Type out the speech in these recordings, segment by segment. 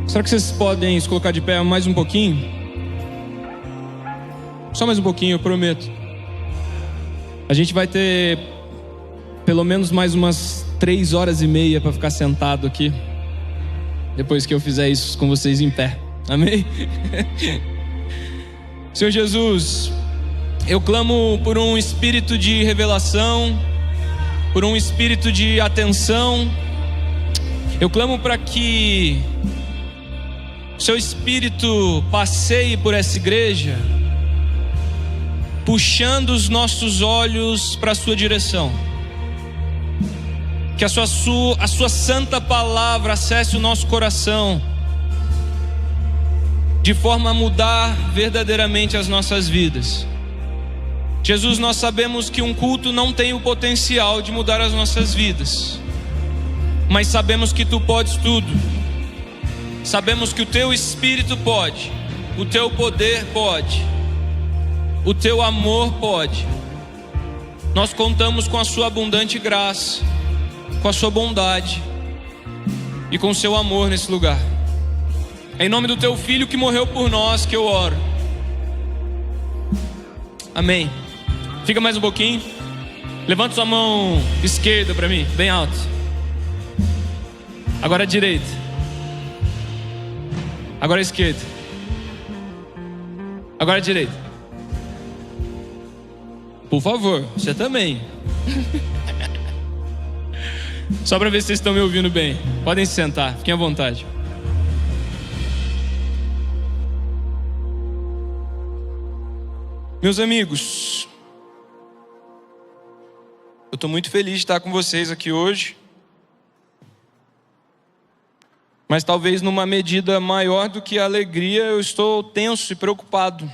Será que vocês podem se colocar de pé mais um pouquinho? Só mais um pouquinho, eu prometo. A gente vai ter pelo menos mais umas 3 horas e meia para ficar sentado aqui, depois que eu fizer isso com vocês em pé. Amém? Senhor Jesus, eu clamo por um espírito de revelação, por um espírito de atenção. Eu clamo para que o Seu Espírito passeie por essa igreja, puxando os nossos olhos para a Sua direção. Que a sua santa palavra acesse o nosso coração, de forma a mudar verdadeiramente as nossas vidas. Jesus, nós sabemos que um culto não tem o potencial de mudar as nossas vidas, mas sabemos que Tu podes tudo. Sabemos que o Teu Espírito pode, o Teu poder pode, o Teu amor pode. Nós contamos com a Sua abundante graça, com a Sua bondade e com o Seu amor nesse lugar. É em nome do Teu Filho que morreu por nós que eu oro. Amém. Fica mais um pouquinho. Levanta sua mão esquerda para mim, bem alto. Agora a direita. Agora a esquerda. Agora a direita. Por favor, você também. Só para ver se vocês estão me ouvindo bem. Podem se sentar, fiquem à vontade. Meus amigos, eu estou muito feliz de estar com vocês aqui hoje. Mas talvez numa medida maior do que a alegria, eu estou tenso e preocupado.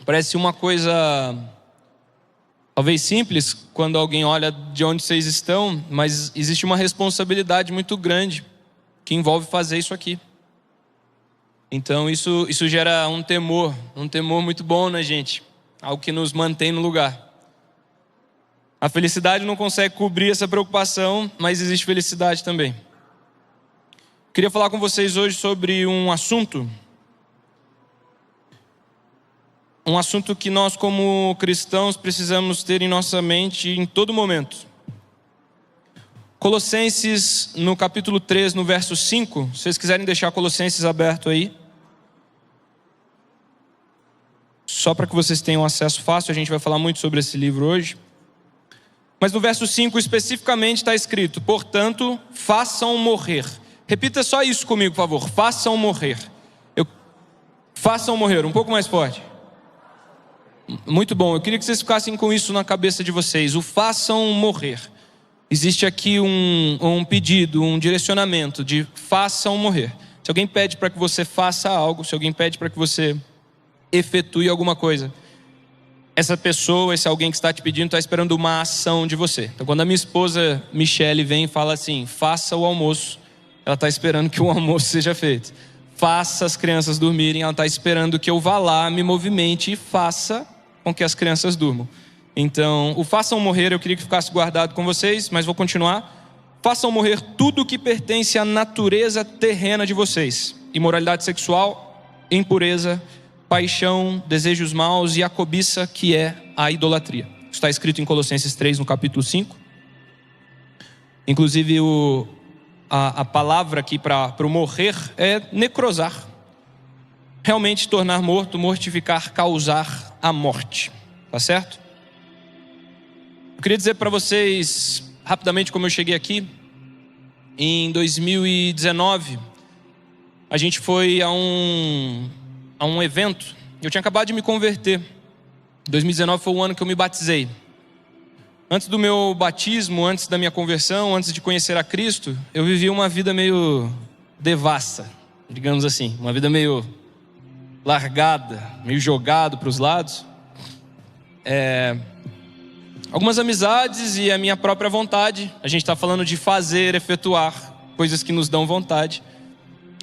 Parece uma coisa talvez simples quando alguém olha de onde vocês estão, mas existe uma responsabilidade muito grande que envolve fazer isso aqui. Então isso gera um temor muito bom na gente, algo que nos mantém no lugar. A felicidade não consegue cobrir essa preocupação, mas existe felicidade também. Queria falar com vocês hoje sobre um assunto que nós como cristãos precisamos ter em nossa mente em todo momento. Colossenses no capítulo 3, no verso 5, se vocês quiserem deixar Colossenses aberto aí, só para que vocês tenham acesso fácil, a gente vai falar muito sobre esse livro hoje. Mas no verso 5 especificamente está escrito: portanto, façam morrer. Repita só isso comigo, por favor. Façam morrer. Façam morrer, um pouco mais forte. Muito bom, eu queria que vocês ficassem com isso na cabeça de vocês. O façam morrer. Existe aqui um pedido, um direcionamento de façam morrer. Se alguém pede para que você faça algo, se alguém pede para que você efetue alguma coisa, essa pessoa, esse alguém que está te pedindo, está esperando uma ação de você. Então quando a minha esposa Michele vem e fala assim: faça o almoço, ela está esperando que o almoço seja feito. Faça as crianças dormirem, ela está esperando que eu vá lá, me movimente e faça com que as crianças durmam. Então, o façam morrer eu queria que ficasse guardado com vocês, mas vou continuar. Façam morrer tudo que pertence à natureza terrena de vocês: imoralidade sexual, impureza, paixão, desejos maus e a cobiça, que é a idolatria. Isso está escrito em Colossenses 3, no capítulo 5. Inclusive a palavra aqui para o morrer é necrosar. Realmente tornar morto, mortificar, causar a morte. Tá certo? Eu queria dizer para vocês rapidamente como eu cheguei aqui. Em 2019 a gente foi a um evento. Eu tinha acabado de me converter. 2019 foi o ano que eu me batizei. Antes do meu batismo, antes da minha conversão, antes de conhecer a Cristo, eu vivi uma vida meio devassa, digamos assim. Uma vida meio largada, meio jogado para os lados. Algumas amizades e a minha própria vontade. A gente está falando de fazer, efetuar coisas que nos dão vontade.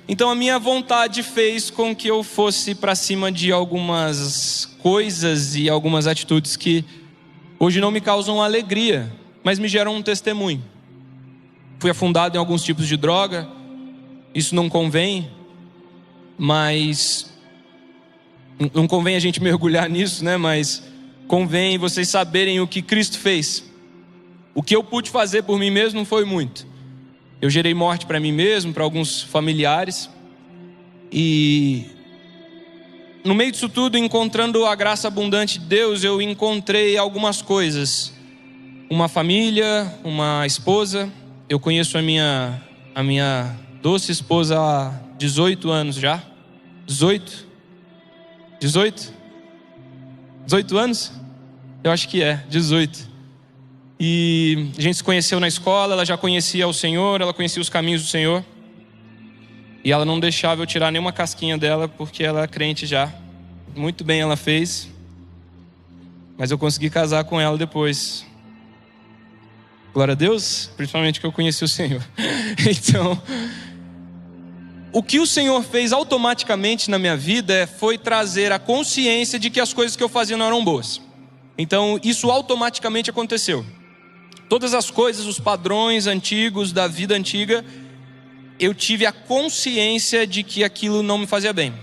Então a minha vontade fez com que eu fosse para cima de algumas coisas e algumas atitudes que hoje não me causam alegria, mas me geram um testemunho. Fui afundado em alguns tipos de droga, isso não convém. Mas não convém a gente mergulhar nisso, né? Mas convém vocês saberem o que Cristo fez. O que eu pude fazer por mim mesmo não foi muito. Eu gerei morte para mim mesmo, para alguns familiares. E no meio disso tudo, encontrando a graça abundante de Deus, eu encontrei algumas coisas. Uma família, uma esposa. Eu conheço a minha doce esposa há 18 anos já. 18 anos? Eu acho que é, 18. E a gente se conheceu na escola, ela já conhecia o Senhor, ela conhecia os caminhos do Senhor. E ela não deixava eu tirar nenhuma casquinha dela, porque ela é crente já. Muito bem ela fez. Mas eu consegui casar com ela depois. Glória a Deus, principalmente que eu conheci o Senhor. Então, o que o Senhor fez automaticamente na minha vida foi trazer a consciência de que as coisas que eu fazia não eram boas. Então, isso automaticamente aconteceu. Todas as coisas, os padrões antigos da vida antiga, eu tive a consciência de que aquilo não me fazia bem.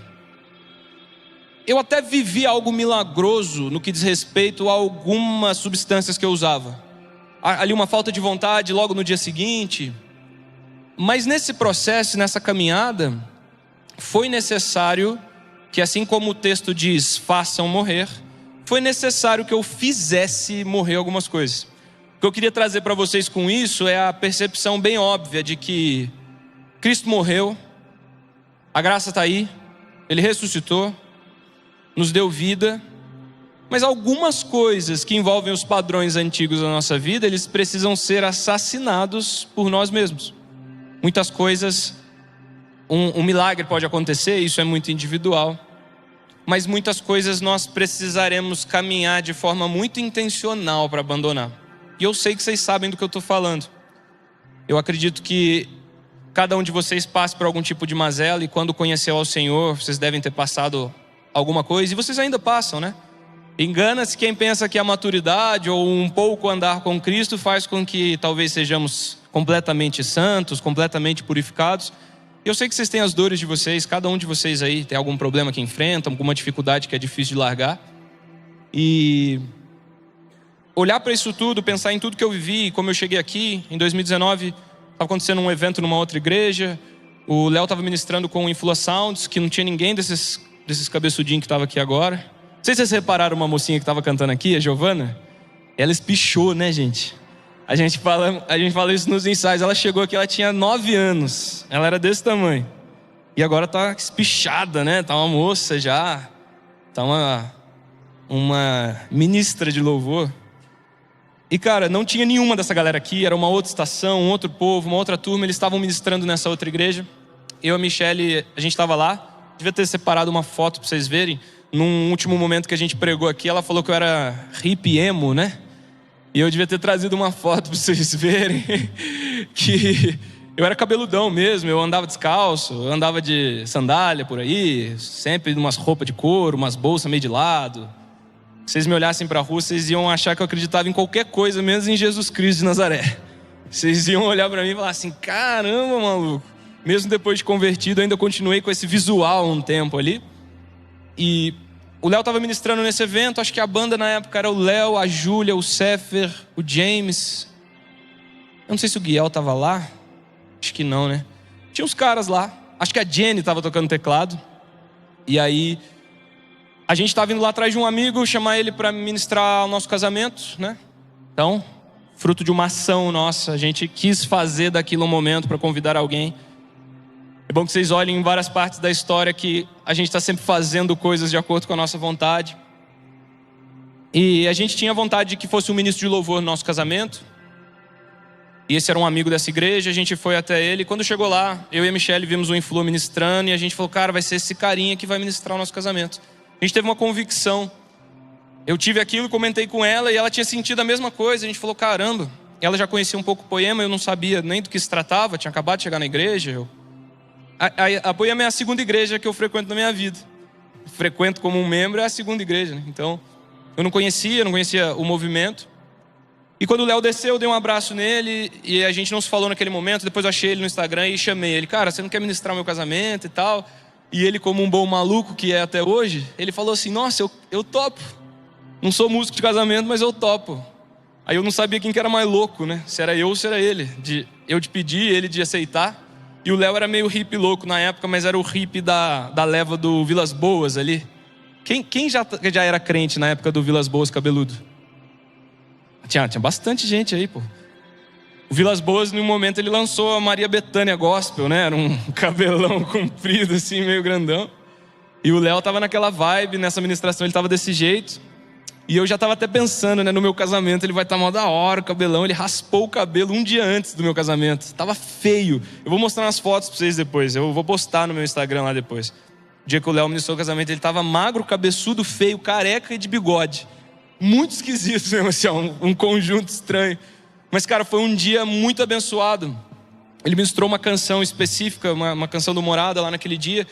Eu até vivi algo milagroso no que diz respeito a algumas substâncias que eu usava. Ali uma falta de vontade logo no dia seguinte. Mas nesse processo, nessa caminhada, foi necessário que, assim como o texto diz, façam morrer, foi necessário que eu fizesse morrer algumas coisas. O que eu queria trazer para vocês com isso é a percepção bem óbvia de que Cristo morreu, a graça está aí, Ele ressuscitou, nos deu vida, mas algumas coisas que envolvem os padrões antigos da nossa vida, eles precisam ser assassinados por nós mesmos. Muitas coisas, um milagre pode acontecer, isso é muito individual, mas muitas coisas nós precisaremos caminhar de forma muito intencional para abandonar. E eu sei que vocês sabem do que eu estou falando. Eu acredito que cada um de vocês passe por algum tipo de mazela, e quando conheceu ao Senhor, vocês devem ter passado alguma coisa, e vocês ainda passam, né? Engana-se quem pensa que a maturidade ou um pouco andar com Cristo faz com que talvez sejamos completamente santos, completamente purificados. Eu sei que vocês têm as dores de vocês, cada um de vocês aí tem algum problema que enfrenta, alguma dificuldade que é difícil de largar. E olhar para isso tudo, pensar em tudo que eu vivi, como eu cheguei aqui, em 2019, estava acontecendo um evento numa outra igreja, o Léo estava ministrando com o Influa Sounds, que não tinha ninguém desses cabeçudinhos que estava aqui agora. Não sei se vocês repararam uma mocinha que estava cantando aqui, a Giovana. Ela espichou, né, gente? A gente fala isso nos ensaios. Ela chegou aqui, ela tinha 9 anos. Ela era desse tamanho. E agora tá espichada, né? Tá uma moça já. Tá uma ministra de louvor. E cara, não tinha nenhuma dessa galera aqui. Era uma outra estação, um outro povo, uma outra turma. Eles estavam ministrando nessa outra igreja. Eu e a Michelle, a gente estava lá. Devia ter separado uma foto para vocês verem. Num último momento que a gente pregou aqui, ela falou que eu era hippie emo, né? E eu devia ter trazido uma foto para vocês verem que eu era cabeludão mesmo, eu andava descalço, eu andava de sandália por aí, sempre umas roupas de couro, umas bolsas meio de lado. Se vocês me olhassem para a rua, vocês iam achar que eu acreditava em qualquer coisa, menos em Jesus Cristo de Nazaré. Vocês iam olhar para mim e falar assim, caramba, maluco. Mesmo depois de convertido, eu ainda continuei com esse visual um tempo ali. E o Léo estava ministrando nesse evento, acho que a banda na época era o Léo, a Júlia, o Sefer, o James. Eu não sei se o Guiel estava lá, acho que não, né? Tinha uns caras lá, acho que a Jenny estava tocando teclado. E aí, a gente estava indo lá atrás de um amigo, chamar ele para ministrar o nosso casamento, né? Então, fruto de uma ação nossa, a gente quis fazer daquilo um momento para convidar alguém. É bom que vocês olhem em várias partes da história que a gente está sempre fazendo coisas de acordo com a nossa vontade. E a gente tinha vontade de que fosse um ministro de louvor no nosso casamento. E esse era um amigo dessa igreja, a gente foi até ele. Quando chegou lá, eu e a Michelle vimos o Influa ministrando. E a gente falou, cara, vai ser esse carinha que vai ministrar o nosso casamento. A gente teve uma convicção. Eu tive aquilo, comentei com ela e ela tinha sentido a mesma coisa. A gente falou, caramba. Ela já conhecia um pouco o Poema, eu não sabia nem do que se tratava. Tinha acabado de chegar na igreja. A Poema é a segunda igreja que eu frequento na minha vida. Frequento como um membro, é a segunda igreja, né? Então, eu não conhecia o movimento. E quando o Léo desceu, eu dei um abraço nele. E a gente não se falou naquele momento. Depois eu achei ele no Instagram e chamei ele. Cara, você não quer ministrar o meu casamento e tal? E ele, como um bom maluco que é até hoje, ele falou assim: nossa, eu topo. Não sou músico de casamento, mas eu topo. Aí eu não sabia quem que era mais louco, né? Se era eu ou se era ele. Eu de pedir, ele de aceitar. E o Léo era meio hippie louco na época, mas era o hippie da leva do Vilas Boas ali. Quem já era crente na época do Vilas Boas cabeludo? Tinha bastante gente aí, pô. O Vilas Boas, no momento, ele lançou a Maria Bethânia Gospel, né? Era um cabelão comprido, assim, meio grandão. E o Léo tava naquela vibe, nessa ministração ele tava desse jeito. E eu já tava até pensando, né? No meu casamento ele vai estar mó da hora, o cabelão. Ele raspou o cabelo um dia antes do meu casamento. Tava feio. Eu vou mostrar umas fotos pra vocês depois. Eu vou postar no meu Instagram lá depois. O dia que o Léo ministrou o casamento, ele tava magro, cabeçudo, feio, careca e de bigode. Muito esquisito mesmo, assim, ó, um conjunto estranho. Mas, cara, foi um dia muito abençoado. Ele ministrou uma canção específica, uma canção do Morada lá naquele dia,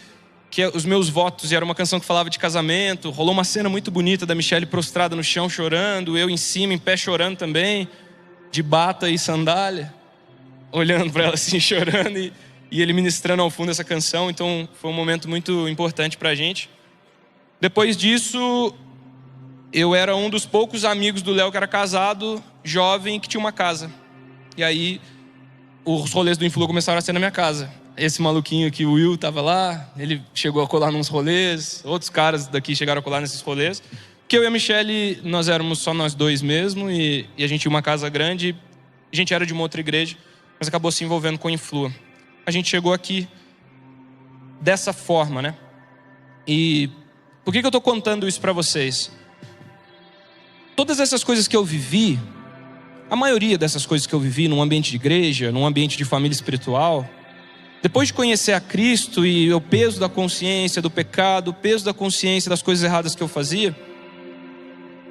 que é Os Meus Votos, e era uma canção que falava de casamento. Rolou uma cena muito bonita da Michelle prostrada no chão chorando, eu em cima, em pé chorando também, de bata e sandália, olhando para ela assim, chorando, e ele ministrando ao fundo essa canção. Então foi um momento muito importante pra gente. Depois disso, eu era um dos poucos amigos do Léo que era casado, jovem, que tinha uma casa. E aí, os rolês do Influ começaram a ser na minha casa. Esse maluquinho aqui, o Will, tava lá. Ele chegou a colar nos rolês. Outros caras daqui chegaram a colar nesses rolês. Porque eu e a Michelle, nós éramos só nós dois mesmo. E a gente tinha uma casa grande. A gente era de uma outra igreja, mas acabou se envolvendo com o Influ. A gente chegou aqui dessa forma, né? E por que eu tô contando isso pra vocês? Todas essas coisas que eu vivi, a maioria dessas coisas que eu vivi num ambiente de igreja, num ambiente de família espiritual, depois de conhecer a Cristo e o peso da consciência do pecado, o peso da consciência das coisas erradas que eu fazia,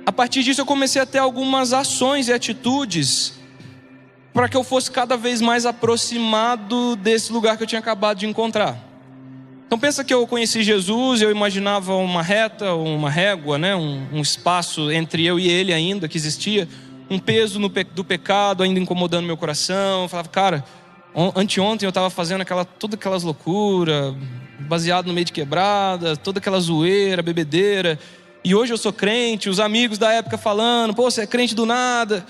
a partir disso eu comecei a ter algumas ações e atitudes para que eu fosse cada vez mais aproximado desse lugar que eu tinha acabado de encontrar. Então pensa que eu conheci Jesus, eu imaginava uma reta, uma régua, né? um espaço entre eu e ele ainda que existia, um peso do pecado ainda incomodando meu coração. Eu falava, cara, anteontem eu estava fazendo todas aquelas loucuras, baseado no meio de quebrada, toda aquela zoeira, bebedeira, e hoje eu sou crente, os amigos da época falando, pô, você é crente do nada.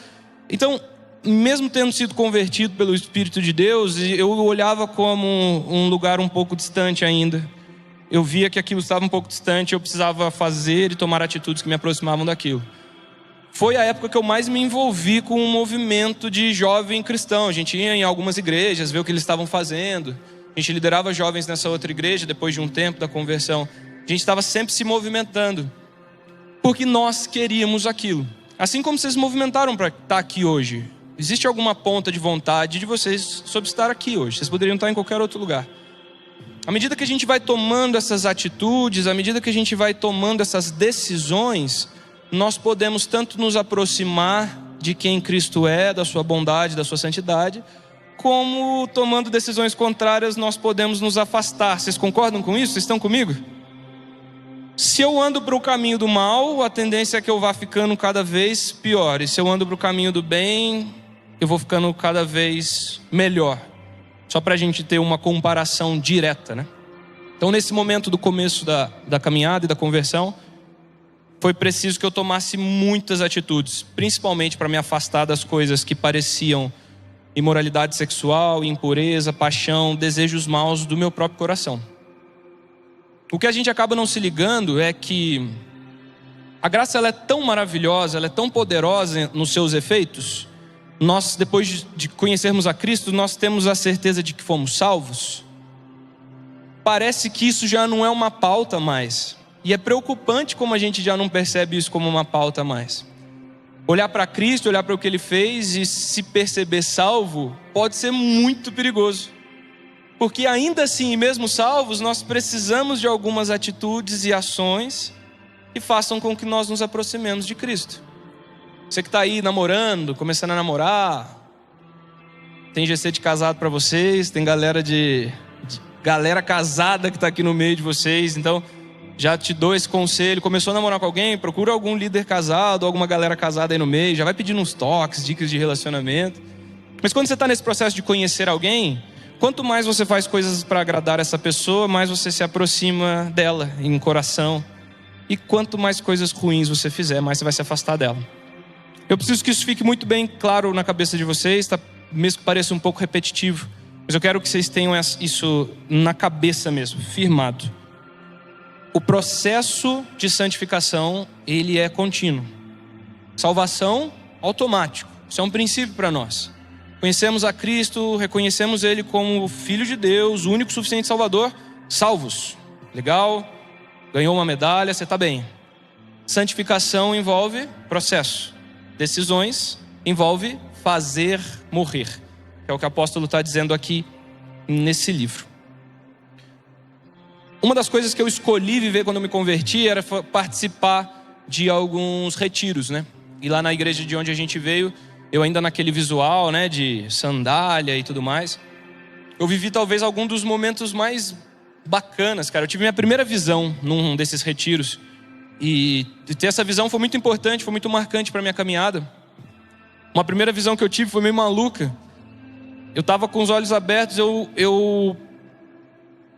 Então, mesmo tendo sido convertido pelo Espírito de Deus, eu olhava como um lugar um pouco distante ainda. Eu via que aquilo estava um pouco distante, eu precisava fazer e tomar atitudes que me aproximavam daquilo. Foi a época que eu mais me envolvi com um movimento de jovem cristão. A gente ia em algumas igrejas, ver o que eles estavam fazendo. A gente liderava jovens nessa outra igreja, depois de um tempo da conversão. A gente estava sempre se movimentando, porque nós queríamos aquilo. Assim como vocês se movimentaram para estar aqui hoje. Existe alguma ponta de vontade de vocês sobre estar aqui hoje. Vocês poderiam estar em qualquer outro lugar. À medida que a gente vai tomando essas atitudes, à medida que a gente vai tomando essas decisões, nós podemos tanto nos aproximar de quem Cristo é, da sua bondade, da sua santidade, como tomando decisões contrárias, nós podemos nos afastar. Vocês concordam com isso? Vocês estão comigo? Se eu ando para o caminho do mal, a tendência é que eu vá ficando cada vez pior. E se eu ando para o caminho do bem, eu vou ficando cada vez melhor. Só para a gente ter uma comparação direta, né? Então, nesse momento do começo da caminhada e da conversão, foi preciso que eu tomasse muitas atitudes, principalmente para me afastar das coisas que pareciam imoralidade sexual, impureza, paixão, desejos maus do meu próprio coração. O que a gente acaba não se ligando é que a graça ela é tão maravilhosa, ela é tão poderosa nos seus efeitos. Nós, depois de conhecermos a Cristo, nós temos a certeza de que fomos salvos. Parece que isso já não é uma pauta mais. E é preocupante como a gente já não percebe isso como uma pauta mais. Olhar para Cristo, olhar para o que Ele fez e se perceber salvo pode ser muito perigoso. Porque ainda assim, mesmo salvos, nós precisamos de algumas atitudes e ações que façam com que nós nos aproximemos de Cristo. Você que está aí namorando, começando a namorar, tem GC de casado para vocês, tem galera casada que está aqui no meio de vocês, então já te dou esse conselho. Começou a namorar com alguém, procura algum líder casado, alguma galera casada aí no meio, já vai pedindo uns toques, dicas de relacionamento. Mas quando você está nesse processo de conhecer alguém, quanto mais você faz coisas para agradar essa pessoa, mais você se aproxima dela em coração. E quanto mais coisas ruins você fizer, mais você vai se afastar dela. Eu preciso que isso fique muito bem claro na cabeça de vocês, tá? Mesmo que pareça um pouco repetitivo. Mas eu quero que vocês tenham isso na cabeça mesmo, firmado. O processo de santificação, ele é contínuo. Salvação, automático. Isso é um princípio para nós. Conhecemos a Cristo, reconhecemos Ele como Filho de Deus, o único suficiente Salvador, salvos. Legal, ganhou uma medalha, você está bem. Santificação envolve processo. Decisões envolve fazer morrer. Que é o que o apóstolo está dizendo aqui nesse livro. Uma das coisas que eu escolhi viver quando eu me converti era participar de alguns retiros, né? E lá na igreja de onde a gente veio, eu ainda naquele visual, né, de sandália e tudo mais, eu vivi talvez algum dos momentos mais bacanas, cara. Eu tive minha primeira visão num desses retiros. E ter essa visão foi muito importante, foi muito marcante para minha caminhada. Uma primeira visão que eu tive foi meio maluca. Eu estava com os olhos abertos, eu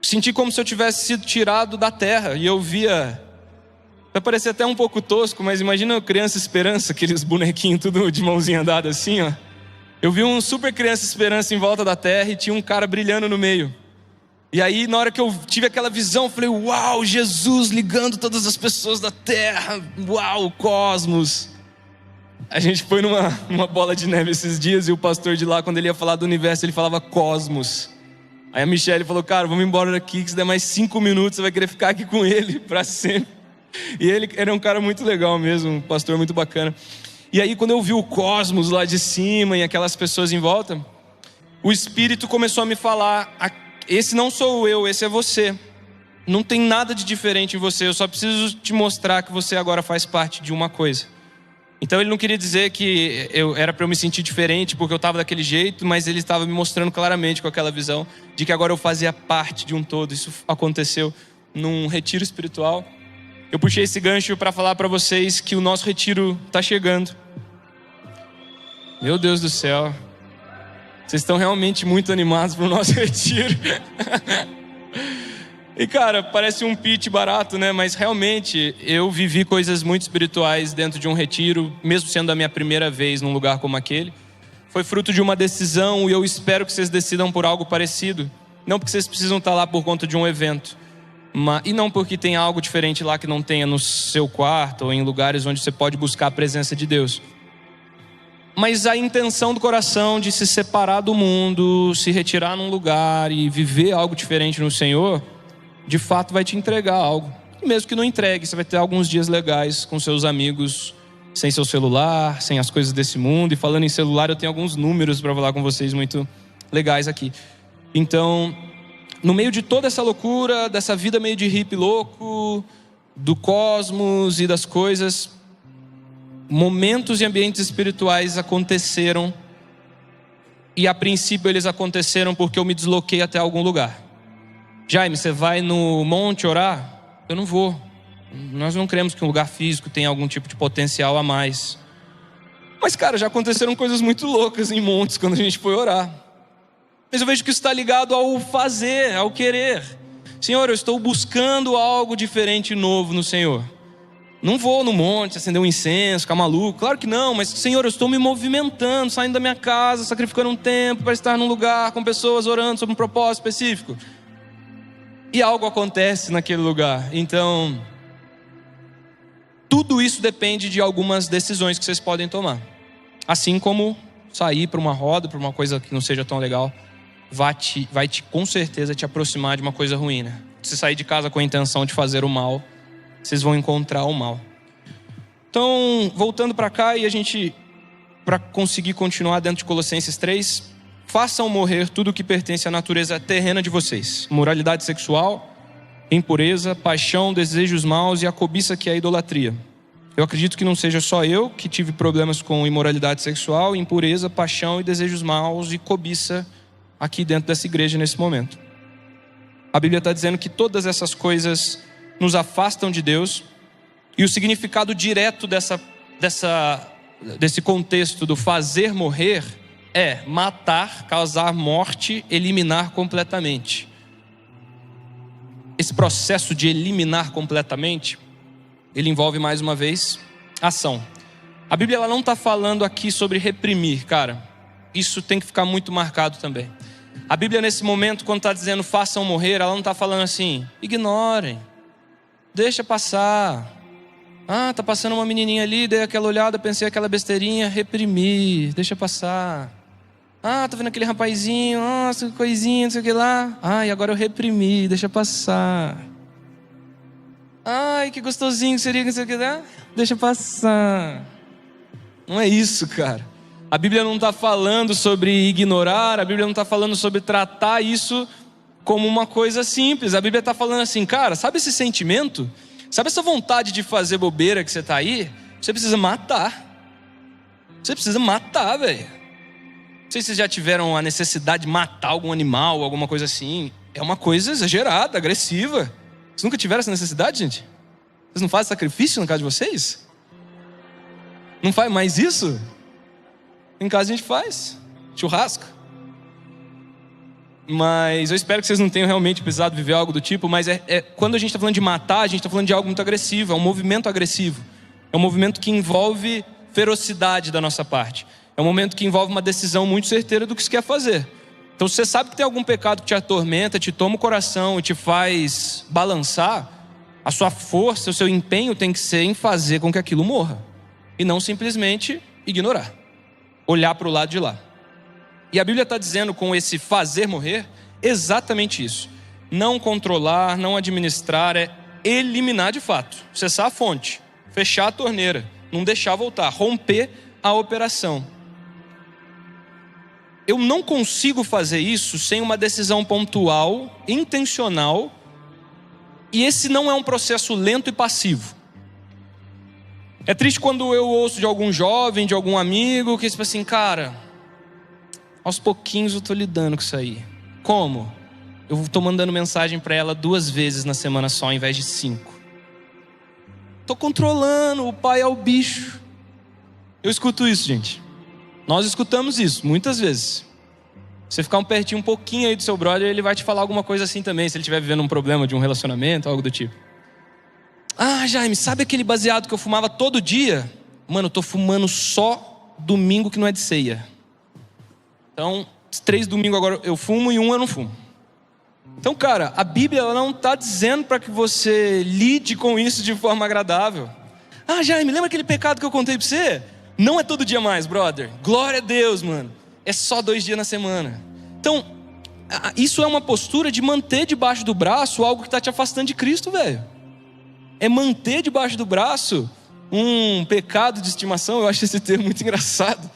senti como se eu tivesse sido tirado da terra. E eu via, vai parecer até um pouco tosco, mas imagina Criança Esperança, aqueles bonequinhos tudo de mãozinha dada assim, ó. Eu vi um super Criança Esperança em volta da terra e tinha um cara brilhando no meio. E aí, na hora que eu tive aquela visão, eu falei, uau, Jesus ligando todas as pessoas da terra. Uau, cosmos. A gente foi numa bola de neve esses dias e o pastor de lá, quando ele ia falar do universo, ele falava cosmos. Aí a Michelle falou, cara, vamos embora daqui, que se der mais 5 minutos, você vai querer ficar aqui com ele para sempre. E ele era um cara muito legal mesmo, um pastor muito bacana. E aí, quando eu vi o cosmos lá de cima e aquelas pessoas em volta, o Espírito começou a me falar, esse não sou eu, esse é você. Não tem nada de diferente em você, eu só preciso te mostrar que você agora faz parte de uma coisa. Então ele não queria dizer que era para eu me sentir diferente porque eu estava daquele jeito, mas ele estava me mostrando claramente com aquela visão de que agora eu fazia parte de um todo. Isso aconteceu num retiro espiritual. Eu puxei esse gancho para falar para vocês que o nosso retiro está chegando. Meu Deus do céu. Vocês estão realmente muito animados para o nosso retiro. E cara, parece um pitch barato, né? Mas realmente eu vivi coisas muito espirituais dentro de um retiro, mesmo sendo a minha primeira vez num lugar como aquele. Foi fruto de uma decisão e eu espero que vocês decidam por algo parecido. Não porque vocês precisam estar lá por conta de um evento. E não porque tem algo diferente lá que não tenha no seu quarto ou em lugares onde você pode buscar a presença de Deus. Mas a intenção do coração de se separar do mundo, se retirar num lugar e viver algo diferente no Senhor, de fato vai te entregar algo. E mesmo que não entregue, você vai ter alguns dias legais com seus amigos, sem seu celular, sem as coisas desse mundo. E falando em celular, eu tenho alguns números para falar com vocês muito legais aqui. Então, no meio de toda essa loucura, dessa vida meio de hippie louco, do cosmos e das coisas, momentos e ambientes espirituais aconteceram. E a princípio eles aconteceram porque eu me desloquei até algum lugar. Jaime, você vai no monte orar? Eu não vou. Nós não cremos que um lugar físico tenha algum tipo de potencial a mais. Mas cara, já aconteceram coisas muito loucas em montes quando a gente foi orar. Mas eu vejo que isso está ligado ao fazer, ao querer. Senhor, eu estou buscando algo diferente e novo no Senhor. Não vou no monte acender um incenso, ficar maluco. Claro que não, mas Senhor, eu estou me movimentando, saindo da minha casa, sacrificando um tempo para estar num lugar com pessoas orando sobre um propósito específico. E algo acontece naquele lugar. Então, tudo isso depende de algumas decisões que vocês podem tomar. Assim como sair para uma roda, para uma coisa que não seja tão legal, vai com certeza te aproximar de uma coisa ruim, né? Se sair de casa com a intenção de fazer o mal, vocês vão encontrar o mal. Então, voltando para cá e a gente, para conseguir continuar dentro de Colossenses 3, façam morrer tudo o que pertence à natureza terrena de vocês. Moralidade sexual, impureza, paixão, desejos maus e a cobiça, que é a idolatria. Eu acredito que não seja só eu que tive problemas com imoralidade sexual, impureza, paixão e desejos maus e cobiça aqui dentro dessa igreja nesse momento. A Bíblia está dizendo que todas essas coisas nos afastam de Deus. E o significado direto desse contexto do fazer morrer é matar, causar morte, eliminar completamente. Esse processo de eliminar completamente, ele envolve mais uma vez ação. A Bíblia ela não está falando aqui sobre reprimir, cara. Isso tem que ficar muito marcado também. A Bíblia nesse momento, quando está dizendo façam morrer, ela não está falando assim, ignorem, deixa passar. Ah, tá passando uma menininha ali, dei aquela olhada, pensei aquela besteirinha, reprimir, deixa passar. Ah, tô vendo aquele rapazinho, nossa, coisinha, não sei o que lá. Ai, agora eu reprimi, deixa passar. Ai, que gostosinho que seria, não sei o que lá. Deixa passar. Não é isso, cara. A Bíblia não está falando sobre ignorar, a Bíblia não está falando sobre tratar isso como uma coisa simples. A Bíblia está falando assim, cara, sabe esse sentimento? Sabe essa vontade de fazer bobeira que você está aí? Você precisa matar. Você precisa matar, velho. Não sei se vocês já tiveram a necessidade de matar algum animal, alguma coisa assim. É uma coisa exagerada, agressiva. Vocês nunca tiveram essa necessidade, gente? Vocês não fazem sacrifício na casa de vocês? Não faz mais isso? Em casa a gente faz churrasco. Mas eu espero que vocês não tenham realmente precisado viver algo do tipo. Mas quando a gente está falando de matar, a gente está falando de algo muito agressivo. É um movimento agressivo. É um movimento que envolve ferocidade da nossa parte. É um momento que envolve uma decisão muito certeira do que você quer fazer. Então se você sabe que tem algum pecado que te atormenta, te toma o coração e te faz balançar, a sua força, o seu empenho tem que ser em fazer com que aquilo morra. E não simplesmente ignorar. Olhar para o lado de lá. E a Bíblia está dizendo com esse fazer morrer exatamente isso. Não controlar, não administrar, é eliminar de fato. Cessar a fonte, fechar a torneira, não deixar voltar, romper a operação. Eu não consigo fazer isso sem uma decisão pontual, intencional, e esse não é um processo lento e passivo. É triste quando eu ouço de algum jovem, de algum amigo, que tipo assim, cara, aos pouquinhos eu estou lidando com isso aí. Como? Eu estou mandando mensagem para ela 2 vezes na semana só, ao invés de 5. Estou controlando, o pai é o bicho. Eu escuto isso, gente. Nós escutamos isso, muitas vezes. Você ficar um pouquinho aí do seu brother, ele vai te falar alguma coisa assim também, se ele estiver vivendo um problema de um relacionamento, algo do tipo. Ah, Jaime, sabe aquele baseado que eu fumava todo dia? Mano, eu tô fumando só domingo que não é de ceia. Então, 3 domingos agora eu fumo e 1 eu não fumo. Então, cara, a Bíblia ela não está dizendo para que você lide com isso de forma agradável. Ah, Jaime, lembra aquele pecado que eu contei para você? Não é todo dia mais, brother. Glória a Deus, mano. É só 2 dias na semana. Então, isso é uma postura de manter debaixo do braço algo que está te afastando de Cristo, velho. É manter debaixo do braço um pecado de estimação. Eu acho esse termo muito engraçado.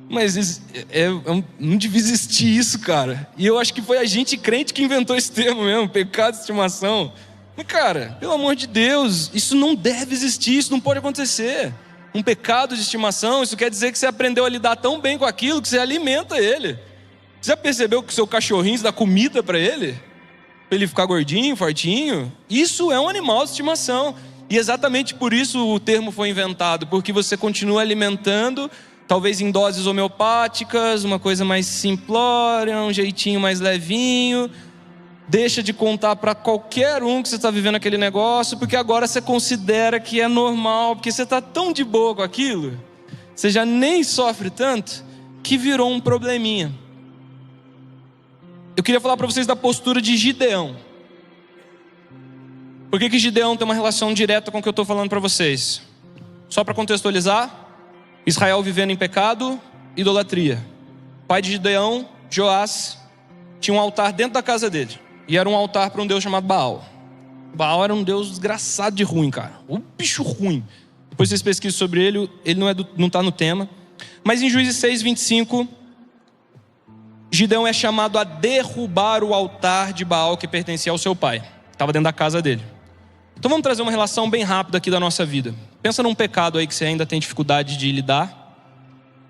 Mas não devia existir isso, cara. E eu acho que foi a gente crente que inventou esse termo mesmo, pecado de estimação. Mas, cara, pelo amor de Deus, isso não deve existir, isso não pode acontecer. Um pecado de estimação, isso quer dizer que você aprendeu a lidar tão bem com aquilo que você alimenta ele. Você já percebeu que o seu cachorrinho dá comida para ele? Para ele ficar gordinho, fortinho? Isso é um animal de estimação. E exatamente por isso o termo foi inventado, porque você continua alimentando, talvez em doses homeopáticas, uma coisa mais simplória, um jeitinho mais levinho. Deixa de contar para qualquer um que você está vivendo aquele negócio, porque agora você considera que é normal, porque você está tão de boa com aquilo, você já nem sofre tanto, que virou um probleminha. Eu queria falar para vocês da postura de Gideão. Por que Gideão tem uma relação direta com o que eu estou falando para vocês? Só para contextualizar, Israel vivendo em pecado, idolatria. O pai de Gideão, Joás, tinha um altar dentro da casa dele. E era um altar para um deus chamado Baal. Baal era um deus desgraçado de ruim, cara. Um bicho ruim. Depois vocês pesquisam sobre ele, ele não está no tema. Mas em Juízes 6:25, Gideão é chamado a derrubar o altar de Baal que pertencia ao seu pai. Estava dentro da casa dele. Então vamos trazer uma relação bem rápida aqui da nossa vida. Pensa num pecado aí que você ainda tem dificuldade de lidar.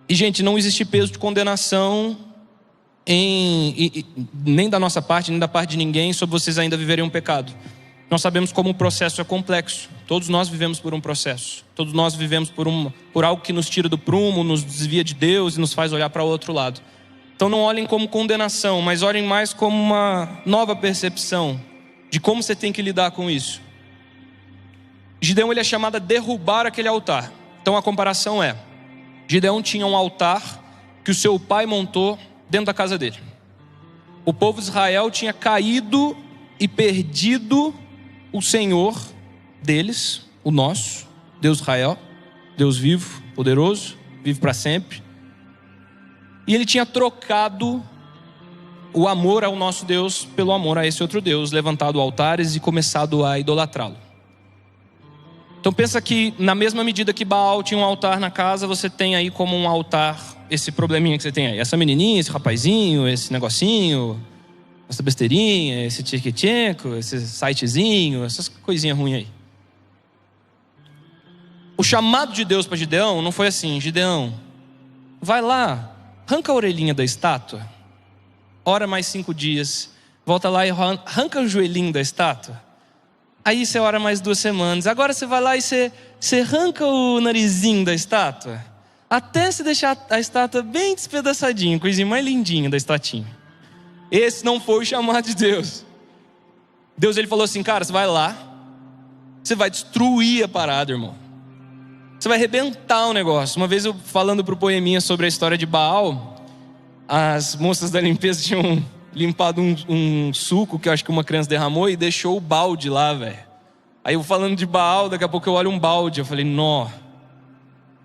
E, gente, não existe peso de condenação nem da nossa parte, nem da parte de ninguém, sobre vocês ainda viverem um pecado. Nós sabemos como o processo é complexo, Todos nós vivemos por um processo. Todos nós vivemos por algo que nos tira do prumo, nos desvia de Deus e nos faz olhar para o outro lado. Então não olhem como condenação, mas olhem mais como uma nova percepção de como você tem que lidar com isso. Gideão, ele é chamado a derrubar aquele altar. Então a comparação é: Gideão tinha um altar que o seu pai montou dentro da casa dele. O povo de Israel tinha caído e perdido o Senhor deles, o nosso, Deus Israel, Deus vivo, poderoso, vive para sempre. E ele tinha trocado o amor ao nosso Deus pelo amor a esse outro Deus, levantado altares e começado a idolatrá-lo. Então pensa que na mesma medida que Baal tinha um altar na casa, você tem aí como um altar esse probleminha que você tem aí. Essa menininha, esse rapazinho, esse negocinho, essa besteirinha, esse tcheco, esse sitezinho, essas coisinhas ruins aí. O chamado de Deus para Gideão não foi assim: Gideão, vai lá, arranca a orelhinha da estátua, ora mais 5 dias, volta lá e arranca o joelhinho da estátua. Aí você ora mais 2 semanas. Agora você vai lá e você arranca o narizinho da estátua, até se deixar a estátua bem despedaçadinha, coisinha mais lindinha da estatinha. Esse não foi o chamado de Deus. Deus, ele falou assim: cara, você vai lá, você vai destruir a parada, irmão. Você vai arrebentar o negócio. Uma vez eu falando pro Poeminha sobre a história de Baal, as moças da limpeza tinham limpado um suco que eu acho que uma criança derramou e deixou o balde lá, velho. Aí eu falando de Baal, daqui a pouco eu olho um balde. Eu falei, nó,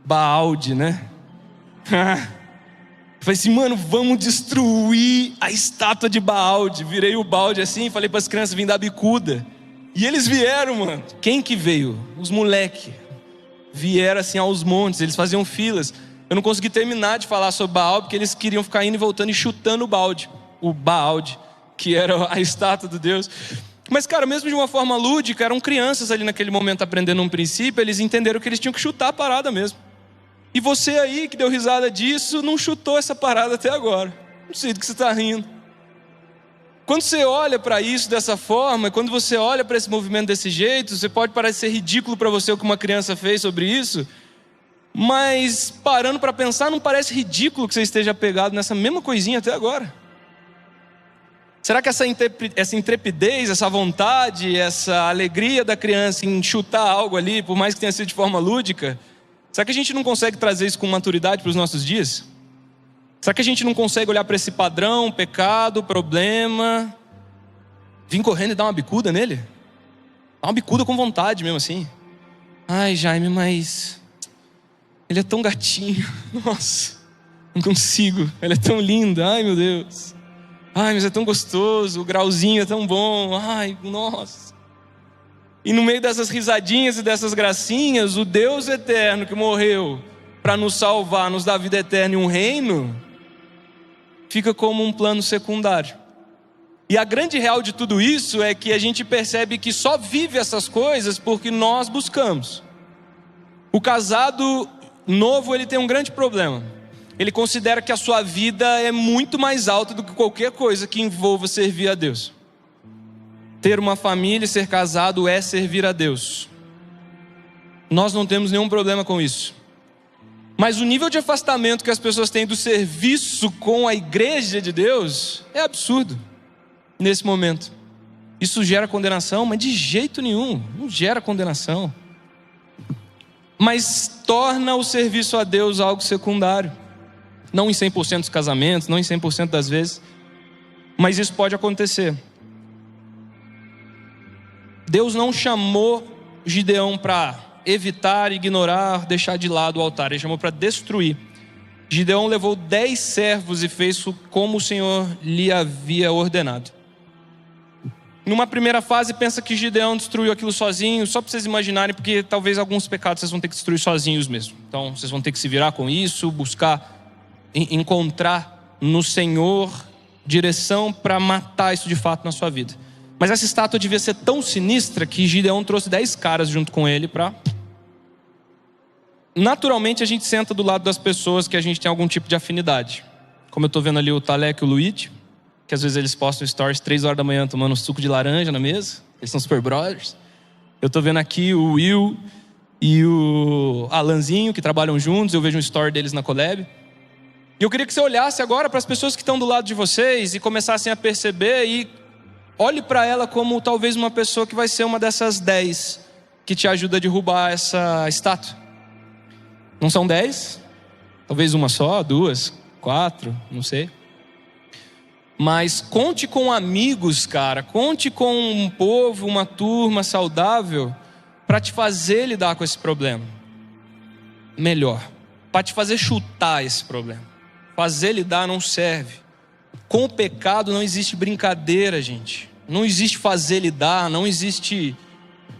Baalde, né? Eu falei assim, mano, vamos destruir a estátua de Baalde. Virei o balde assim e falei para as crianças virem da bicuda. E eles vieram, mano. Quem que veio? Os moleque. Vieram assim aos montes, eles faziam filas. Eu não consegui terminar de falar sobre Baal, porque eles queriam ficar indo e voltando e chutando o Baalde, que era a estátua do Deus. Mas cara, mesmo de uma forma lúdica, eram crianças ali naquele momento aprendendo um princípio. Eles entenderam que eles tinham que chutar a parada mesmo. E você aí que deu risada disso, não chutou essa parada até agora. Não sei do que você está rindo. Quando você olha para isso dessa forma, quando você olha para esse movimento desse jeito, você pode parecer ridículo para você o que uma criança fez sobre isso, mas parando para pensar, não parece ridículo que você esteja pegado nessa mesma coisinha até agora? Será que essa intrepidez, essa vontade, essa alegria da criança em chutar algo ali, por mais que tenha sido de forma lúdica, será que a gente não consegue trazer isso com maturidade para os nossos dias? Será que a gente não consegue olhar para esse padrão, pecado, problema, vir correndo e dar uma bicuda nele? Dar uma bicuda com vontade mesmo assim. Ai, Jaime, mas ele é tão gatinho. Nossa, não consigo. Ele é tão lindo. Ai, meu Deus. Ai, mas é tão gostoso. O grauzinho é tão bom. Ai, nossa. E no meio dessas risadinhas e dessas gracinhas, o Deus eterno que morreu para nos salvar, nos dar vida eterna e um reino, fica como um plano secundário. E a grande real de tudo isso é que a gente percebe que só vive essas coisas porque nós buscamos. O casado novo, ele tem um grande problema. Ele considera que a sua vida é muito mais alta do que qualquer coisa que envolva servir a Deus. Ter uma família e ser casado é servir a Deus. Nós não temos nenhum problema com isso. Mas o nível de afastamento que as pessoas têm do serviço com a igreja de Deus é absurdo nesse momento. Isso gera condenação, mas de jeito nenhum, não gera condenação. Mas torna o serviço a Deus algo secundário. Não em 100% dos casamentos, não em 100% das vezes, mas isso pode acontecer. Deus não chamou Gideão para evitar, ignorar, deixar de lado o altar. Ele chamou para destruir. Gideão levou 10 servos e fez como o Senhor lhe havia ordenado. Numa primeira fase, pensa que Gideão destruiu aquilo sozinho, só para vocês imaginarem, porque talvez alguns pecados vocês vão ter que destruir sozinhos mesmo. Então vocês vão ter que se virar com isso, buscar encontrar no Senhor direção para matar isso de fato na sua vida. Mas essa estátua devia ser tão sinistra que Gideão trouxe 10 caras junto com ele para... Naturalmente a gente senta do lado das pessoas que a gente tem algum tipo de afinidade. Como eu estou vendo ali o Talek e o Luigi, que às vezes eles postam stories 3 horas da manhã tomando suco de laranja na mesa. Eles são super brothers. Eu estou vendo aqui o Will e o Alanzinho, que trabalham juntos. Eu vejo um story deles na Collab. E eu queria que você olhasse agora para as pessoas que estão do lado de vocês e começassem a perceber, e olhe para ela como talvez uma pessoa que vai ser uma dessas 10 que te ajuda a derrubar essa estátua. Não são 10, talvez uma só, 2, 4, não sei. Mas conte com amigos, cara. Conte com um povo, uma turma saudável para te fazer lidar com esse problema melhor, para te fazer chutar esse problema. Fazer lidar não serve. Com o pecado não existe brincadeira, gente. Não existe fazer lidar, não existe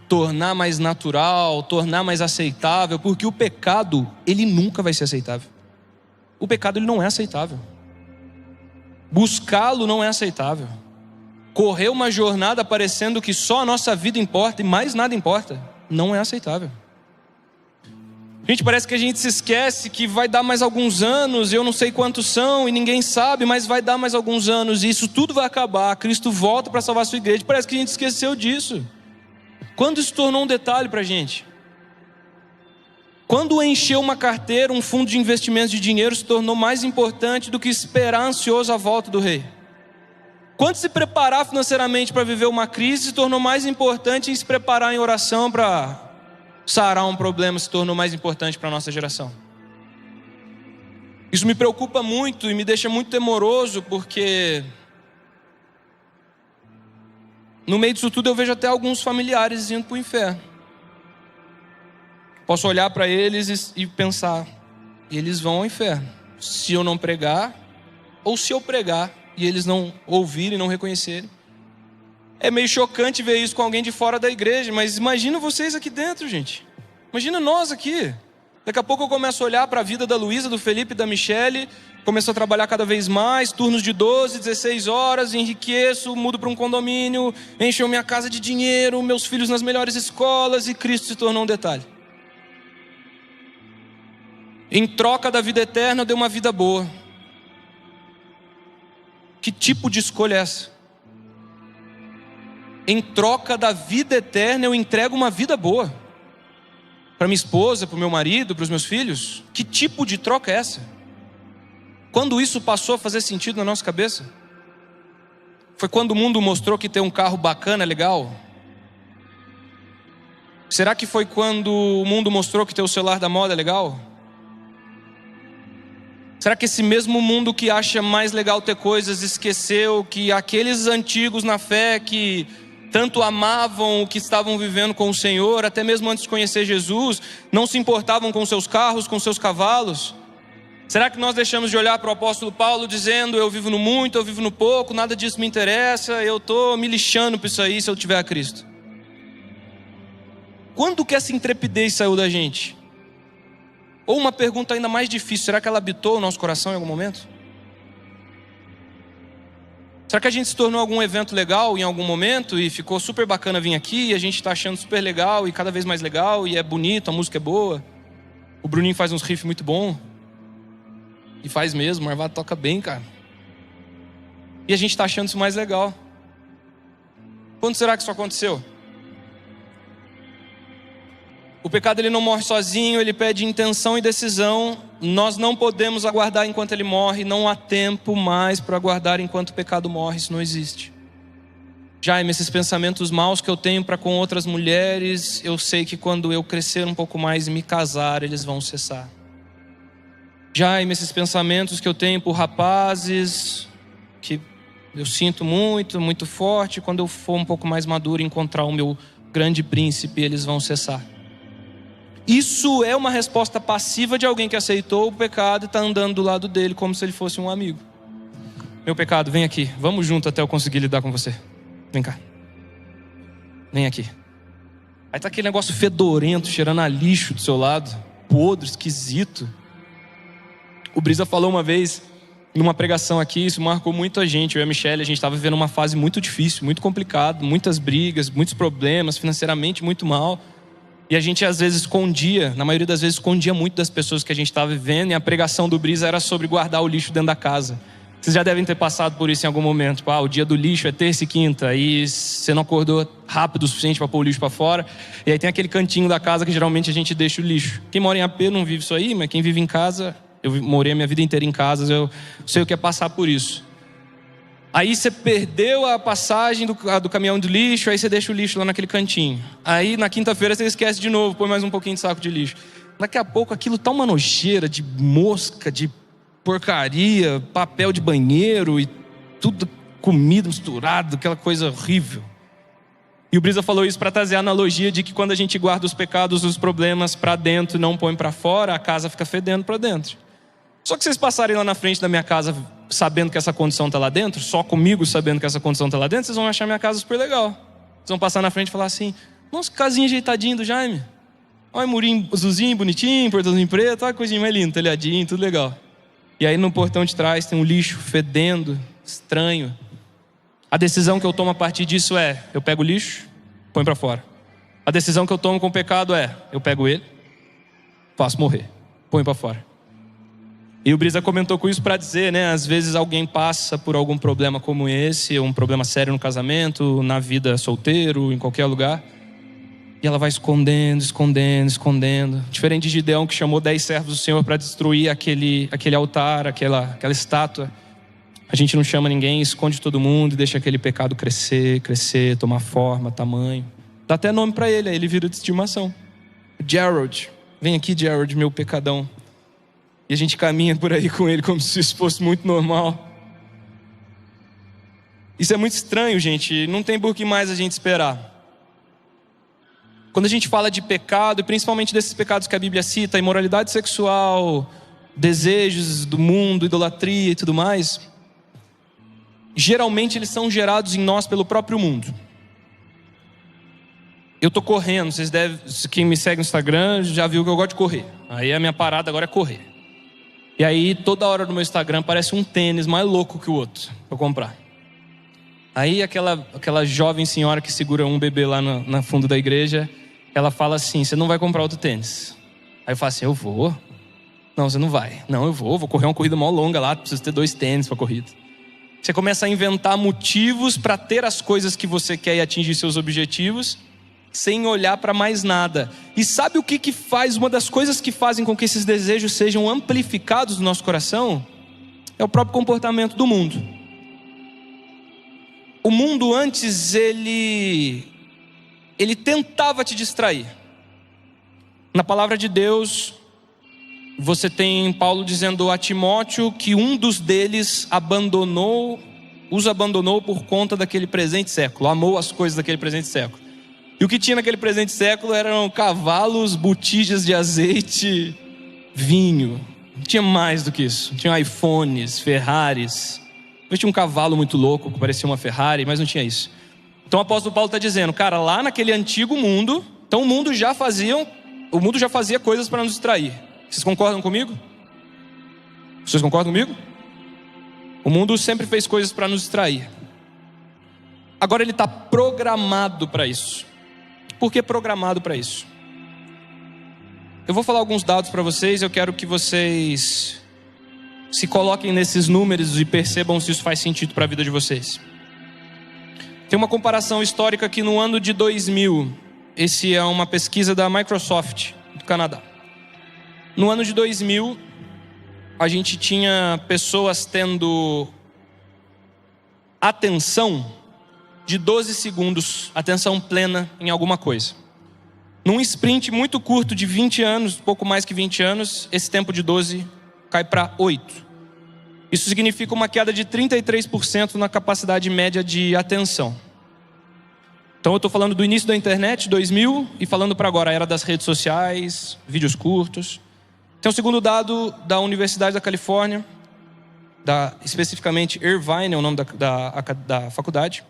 tornar mais natural, tornar mais aceitável, porque o pecado, ele nunca vai ser aceitável. O pecado, ele não é aceitável. Buscá-lo não é aceitável. Correr uma jornada parecendo que só a nossa vida importa e mais nada importa, não é aceitável. Gente, parece que a gente se esquece que vai dar mais alguns anos, eu não sei quantos são e ninguém sabe, mas vai dar mais alguns anos e isso tudo vai acabar. Cristo volta para salvar a sua igreja. Parece que a gente esqueceu disso. Quando isso tornou um detalhe para a gente? Quando encher uma carteira, um fundo de investimentos de dinheiro se tornou mais importante do que esperar ansioso a volta do rei? Quando se preparar financeiramente para viver uma crise se tornou mais importante em se preparar em oração para sarar um problema, se tornou mais importante para a nossa geração? Isso me preocupa muito e me deixa muito temoroso, porque no meio disso tudo eu vejo até alguns familiares indo para o inferno. Posso olhar para eles e pensar, eles vão ao inferno se eu não pregar, ou se eu pregar e eles não ouvirem, não reconhecerem. É meio chocante ver isso com alguém de fora da igreja, mas imagina vocês aqui dentro, gente. Imagina nós aqui. Daqui a pouco eu começo a olhar para a vida da Luísa, do Felipe e da Michele, começo a trabalhar cada vez mais, turnos de 12, 16 horas, enriqueço, mudo para um condomínio, encho minha casa de dinheiro, meus filhos nas melhores escolas, e Cristo se tornou um detalhe. Em troca da vida eterna eu dei uma vida boa. Que tipo de escolha é essa? Em troca da vida eterna eu entrego uma vida boa para minha esposa, para o meu marido, para os meus filhos. Que tipo de troca é essa? Quando isso passou a fazer sentido na nossa cabeça? Foi quando o mundo mostrou que ter um carro bacana é legal? Será que foi quando o mundo mostrou que ter o celular da moda é legal? Será que esse mesmo mundo que acha mais legal ter coisas esqueceu que aqueles antigos na fé que tanto amavam o que estavam vivendo com o Senhor, até mesmo antes de conhecer Jesus, não se importavam com seus carros, com seus cavalos? Será que nós deixamos de olhar para o apóstolo Paulo dizendo, eu vivo no muito, eu vivo no pouco, nada disso me interessa, eu estou me lixando para isso aí se eu tiver a Cristo? Quando que essa intrepidez saiu da gente? Ou uma pergunta ainda mais difícil, será que ela habitou o nosso coração em algum momento? Será que a gente se tornou algum evento legal em algum momento e ficou super bacana vir aqui e a gente está achando super legal e cada vez mais legal e é bonito, a música é boa, o Bruninho faz uns riffs muito bom e faz mesmo, o Marvado toca bem, cara, e a gente está achando isso mais legal? Quando será que isso aconteceu? O pecado ele não morre sozinho, ele pede intenção e decisão. Nós não podemos aguardar enquanto ele morre, não há tempo mais para aguardar enquanto o pecado morre, isso não existe. Jaime, esses pensamentos maus que eu tenho para com outras mulheres, eu sei que quando eu crescer um pouco mais e me casar, eles vão cessar. Jaime, esses pensamentos que eu tenho por rapazes, que eu sinto muito, muito forte, quando eu for um pouco mais maduro e encontrar o meu grande príncipe, eles vão cessar. Isso é uma resposta passiva de alguém que aceitou o pecado e está andando do lado dele como se ele fosse um amigo. Meu pecado, vem aqui, vamos junto até eu conseguir lidar com você. Vem cá, vem aqui. Aí tá aquele negócio fedorento, cheirando a lixo do seu lado, podre, esquisito. O Brisa falou uma vez, numa pregação aqui, isso marcou muito a gente, eu e a Michelle, a gente estava vivendo uma fase muito difícil, muito complicada, muitas brigas, muitos problemas, financeiramente muito mal. E a gente às vezes escondia, na maioria das vezes escondia muito das pessoas que a gente estava vivendo. E a pregação do Brisa era sobre guardar o lixo dentro da casa. Vocês já devem ter passado por isso em algum momento. Tipo, o dia do lixo é terça e quinta, e você não acordou rápido o suficiente para pôr o lixo para fora. E aí tem aquele cantinho da casa que geralmente a gente deixa o lixo. Quem mora em AP não vive isso aí, mas quem vive em casa, eu morei a minha vida inteira em casas, eu sei o que é passar por isso. Aí você perdeu a passagem do caminhão de lixo, aí você deixa o lixo lá naquele cantinho. Aí na quinta-feira você esquece de novo, põe mais um pouquinho de saco de lixo. Daqui a pouco aquilo tá uma nojeira de mosca, de porcaria, papel de banheiro e tudo, comida misturada, aquela coisa horrível. E o Brisa falou isso para trazer a analogia de que quando a gente guarda os pecados, os problemas para dentro e não põe para fora, a casa fica fedendo para dentro. Só que vocês passarem lá na frente da minha casa sabendo que essa condição está lá dentro, só comigo sabendo que essa condição está lá dentro, vocês vão achar minha casa super legal. Vocês vão passar na frente e falar assim: nossa, que casinha ajeitadinha do Jaime. Olha, murinho azulzinho, bonitinho, portãozinho preto, olha que coisinha mais linda, telhadinho, tudo legal. E aí no portão de trás tem um lixo fedendo, estranho. A decisão que eu tomo a partir disso é: eu pego o lixo, põe para fora. A decisão que eu tomo com o pecado é: eu pego ele, faço morrer, põe para fora. E o Brisa comentou com isso para dizer, né? Às vezes alguém passa por algum problema como esse, um problema sério no casamento, na vida solteiro, em qualquer lugar. E ela vai escondendo. Diferente de Gideão, que chamou 10 servos do Senhor para destruir aquele altar, aquela estátua. A gente não chama ninguém, esconde todo mundo e deixa aquele pecado crescer, tomar forma, tamanho. Dá até nome para ele, aí ele vira de estimação. Gerald, vem aqui, Gerald, meu pecadão. E a gente caminha por aí com ele como se isso fosse muito normal. Isso é muito estranho, gente. Não tem por que mais a gente esperar. Quando a gente fala de pecado, e principalmente desses pecados que a Bíblia cita, imoralidade sexual, desejos do mundo, idolatria e tudo mais, geralmente eles são gerados em nós pelo próprio mundo. Eu estou correndo, quem me segue no Instagram já viu que eu gosto de correr. Aí a minha parada agora é correr. E aí toda hora no meu Instagram aparece um tênis mais louco que o outro para comprar. Aí aquela jovem senhora que segura um bebê lá no fundo da igreja, ela fala assim: você não vai comprar outro tênis? Aí eu falo assim: eu vou. Não, você não vai. Não, eu vou correr uma corrida mó longa lá, preciso ter 2 tênis para corrida. Você começa a inventar motivos para ter as coisas que você quer e atingir seus objetivos, sem olhar para mais nada. E sabe o que faz? Uma das coisas que fazem com que esses desejos sejam amplificados no nosso coração é o próprio comportamento do mundo. O mundo antes, ele tentava te distrair. Na palavra de Deus, você tem Paulo dizendo a Timóteo que um dos deles os abandonou por conta daquele presente século, amou as coisas daquele presente século. E o que tinha naquele presente século eram cavalos, botijas de azeite, vinho. Não tinha mais do que isso. Tinha iPhones, Ferraris. Depois tinha um cavalo muito louco que parecia uma Ferrari, mas não tinha isso. Então o apóstolo Paulo está dizendo: cara, lá naquele antigo mundo, então o mundo já fazia coisas para nos distrair. Vocês concordam comigo? Vocês concordam comigo? O mundo sempre fez coisas para nos distrair. Agora ele está programado para isso. Por que programado para isso? Eu vou falar alguns dados para vocês. Eu quero que vocês se coloquem nesses números e percebam se isso faz sentido para a vida de vocês. Tem uma comparação histórica que no ano de 2000, esse é uma pesquisa da Microsoft do Canadá. No ano de 2000, a gente tinha pessoas tendo atenção de 12 segundos, atenção plena em alguma coisa. Num sprint muito curto de 20 anos, pouco mais que 20 anos, esse tempo de 12 cai para 8. Isso significa uma queda de 33% na capacidade média de atenção. Então eu estou falando do início da internet, 2000, e falando para agora, a era das redes sociais, vídeos curtos. Tem um segundo dado da Universidade da Califórnia, especificamente Irvine é o nome da faculdade.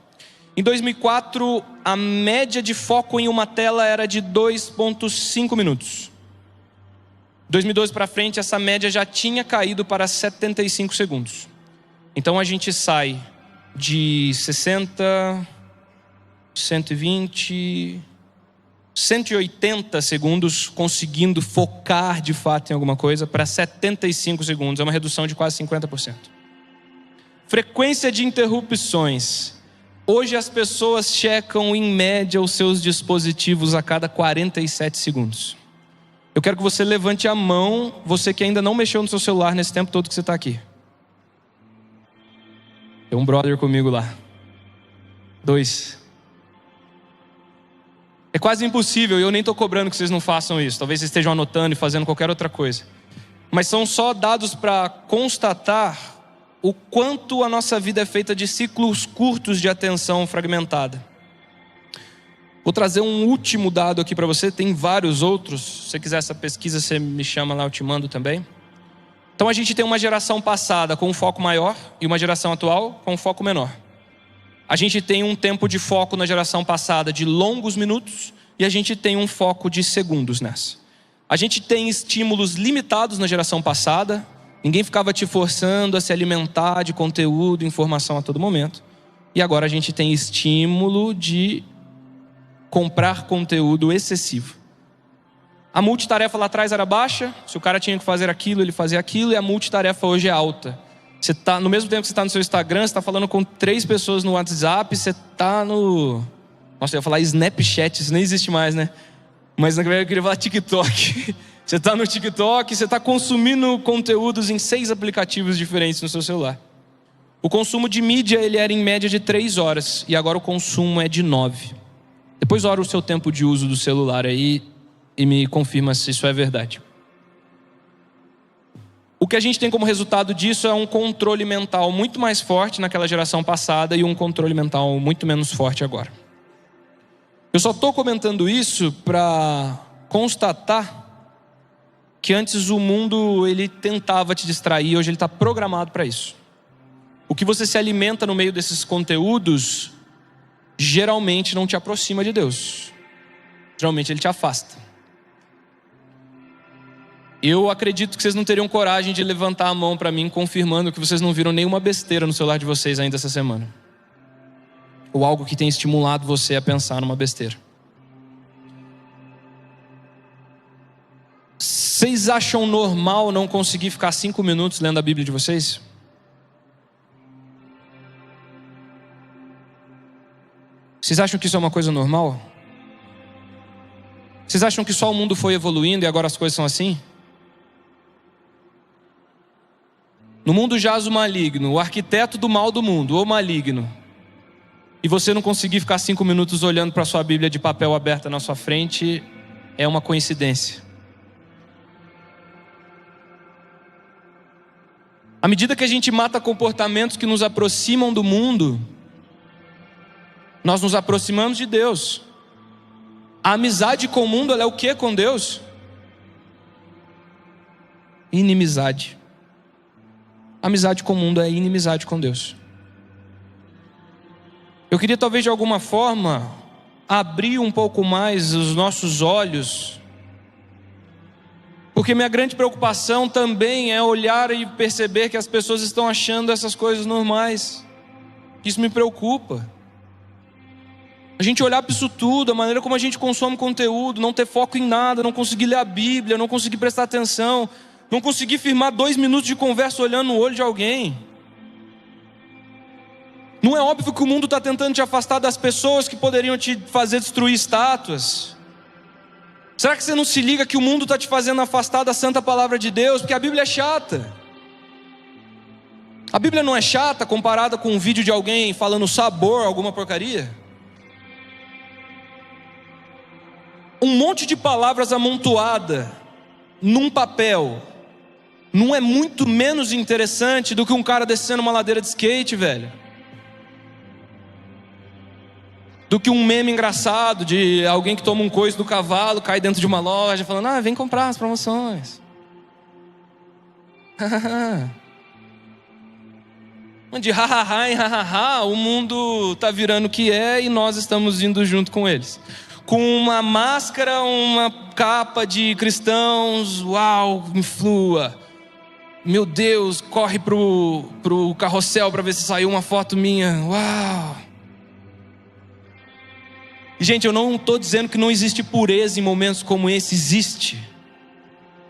Em 2004, a média de foco em uma tela era de 2,5 minutos. 2012 para frente, essa média já tinha caído para 75 segundos. Então a gente sai de 60, 120, 180 segundos conseguindo focar de fato em alguma coisa para 75 segundos. É uma redução de quase 50%. Frequência de interrupções. Hoje as pessoas checam em média os seus dispositivos a cada 47 segundos. Eu quero que você levante a mão, você que ainda não mexeu no seu celular nesse tempo todo que você está aqui. Tem um brother comigo lá. 2. É quase impossível, e eu nem estou cobrando que vocês não façam isso. Talvez vocês estejam anotando e fazendo qualquer outra coisa. Mas são só dados para constatar o quanto a nossa vida é feita de ciclos curtos de atenção fragmentada. Vou trazer um último dado aqui para você, tem vários outros. Se você quiser essa pesquisa, você me chama lá, eu te mando também. Então a gente tem uma geração passada com um foco maior e uma geração atual com um foco menor. A gente tem um tempo de foco na geração passada de longos minutos e a gente tem um foco de segundos nessa. A gente tem estímulos limitados na geração passada, ninguém ficava te forçando a se alimentar de conteúdo, informação a todo momento. E agora a gente tem estímulo de comprar conteúdo excessivo. A multitarefa lá atrás era baixa, se o cara tinha que fazer aquilo, ele fazia aquilo, e a multitarefa hoje é alta. Você tá, no mesmo tempo que você está no seu Instagram, você está falando com 3 pessoas no WhatsApp, você está no... Nossa, eu ia falar Snapchat, isso nem existe mais, né? Mas na verdade eu queria falar TikTok. Você está no TikTok, você está consumindo conteúdos em 6 aplicativos diferentes no seu celular. O consumo de mídia, ele era em média de 3 horas, e agora o consumo é de 9. Depois olha o seu tempo de uso do celular aí e me confirma se isso é verdade. O que a gente tem como resultado disso é um controle mental muito mais forte naquela geração passada e um controle mental muito menos forte agora. Eu só estou comentando isso para constatar que antes o mundo ele tentava te distrair, hoje ele está programado para isso. O que você se alimenta no meio desses conteúdos geralmente não te aproxima de Deus. Geralmente ele te afasta. Eu acredito que vocês não teriam coragem de levantar a mão para mim confirmando que vocês não viram nenhuma besteira no celular de vocês ainda essa semana. Ou algo que tem estimulado você a pensar numa besteira. Vocês acham normal não conseguir ficar 5 minutos lendo a Bíblia de vocês? Vocês acham que isso é uma coisa normal? Vocês acham que só o mundo foi evoluindo e agora as coisas são assim? No mundo jaz o maligno, o arquiteto do mal do mundo, o maligno. E você não conseguir ficar 5 minutos olhando para a sua Bíblia de papel aberta na sua frente é uma coincidência. À medida que a gente mata comportamentos que nos aproximam do mundo, nós nos aproximamos de Deus. A amizade com o mundo, ela é o que com Deus? Inimizade. Amizade com o mundo é inimizade com Deus. Eu queria talvez de alguma forma abrir um pouco mais os nossos olhos, porque minha grande preocupação também é olhar e perceber que as pessoas estão achando essas coisas normais. Isso me preocupa. A gente olhar para isso tudo, a maneira como a gente consome conteúdo, não ter foco em nada, não conseguir ler a Bíblia, não conseguir prestar atenção, não conseguir firmar 2 minutos de conversa olhando no olho de alguém. Não é óbvio que o mundo está tentando te afastar das pessoas que poderiam te fazer destruir estátuas? Será que você não se liga que o mundo está te fazendo afastar da santa palavra de Deus? Porque a Bíblia é chata. A Bíblia não é chata comparada com um vídeo de alguém falando sabor, alguma porcaria? Um monte de palavras amontoada num papel não é muito menos interessante do que um cara descendo uma ladeira de skate, velho? Do que um meme engraçado de alguém que toma um coice do cavalo, cai dentro de uma loja falando, vem comprar as promoções. De hahaha em hahaha, o mundo está virando o que é e nós estamos indo junto com eles. Com uma máscara, uma capa de cristãos, uau, influa. Meu Deus, corre pro carrossel para ver se saiu uma foto minha, uau. Gente, eu não estou dizendo que não existe pureza em momentos como esse, existe.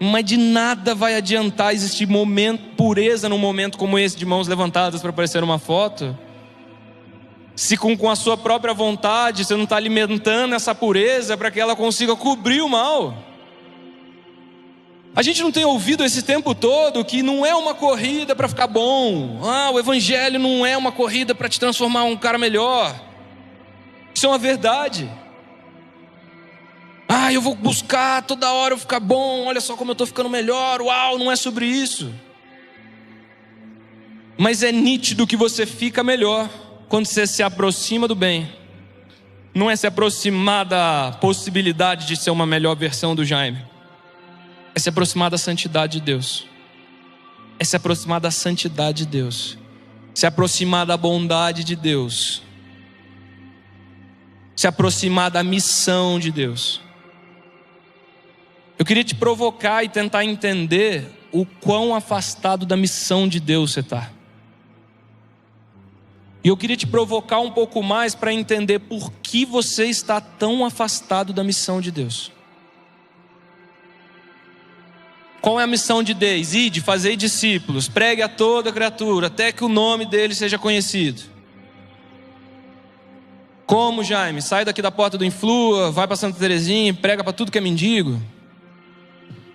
Mas de nada vai adiantar existir pureza num momento como esse de mãos levantadas para aparecer uma foto, se com a sua própria vontade você não está alimentando essa pureza para que ela consiga cobrir o mal. A gente não tem ouvido esse tempo todo que não é uma corrida para ficar bom. O evangelho não é uma corrida para te transformar um cara melhor. Isso é uma verdade. Eu vou buscar toda hora eu ficar bom, olha só como eu estou ficando melhor, uau, não é sobre isso. Mas é nítido que você fica melhor quando você se aproxima do bem. Não é se aproximar da possibilidade de ser uma melhor versão do Jaime. É se aproximar da santidade de Deus. É se aproximar da santidade de Deus. Se aproximar da bondade de Deus. Se aproximar da missão de Deus. Eu queria te provocar e tentar entender o quão afastado da missão de Deus você está. E eu queria te provocar um pouco mais para entender por que você está tão afastado da missão de Deus. Qual é a missão de Deus? Ide, fazei discípulos, pregue a toda criatura, até que o nome dele seja conhecido. Como, Jaime? Sai daqui da porta do Influa, vai para Santa Terezinha, prega para tudo que é mendigo.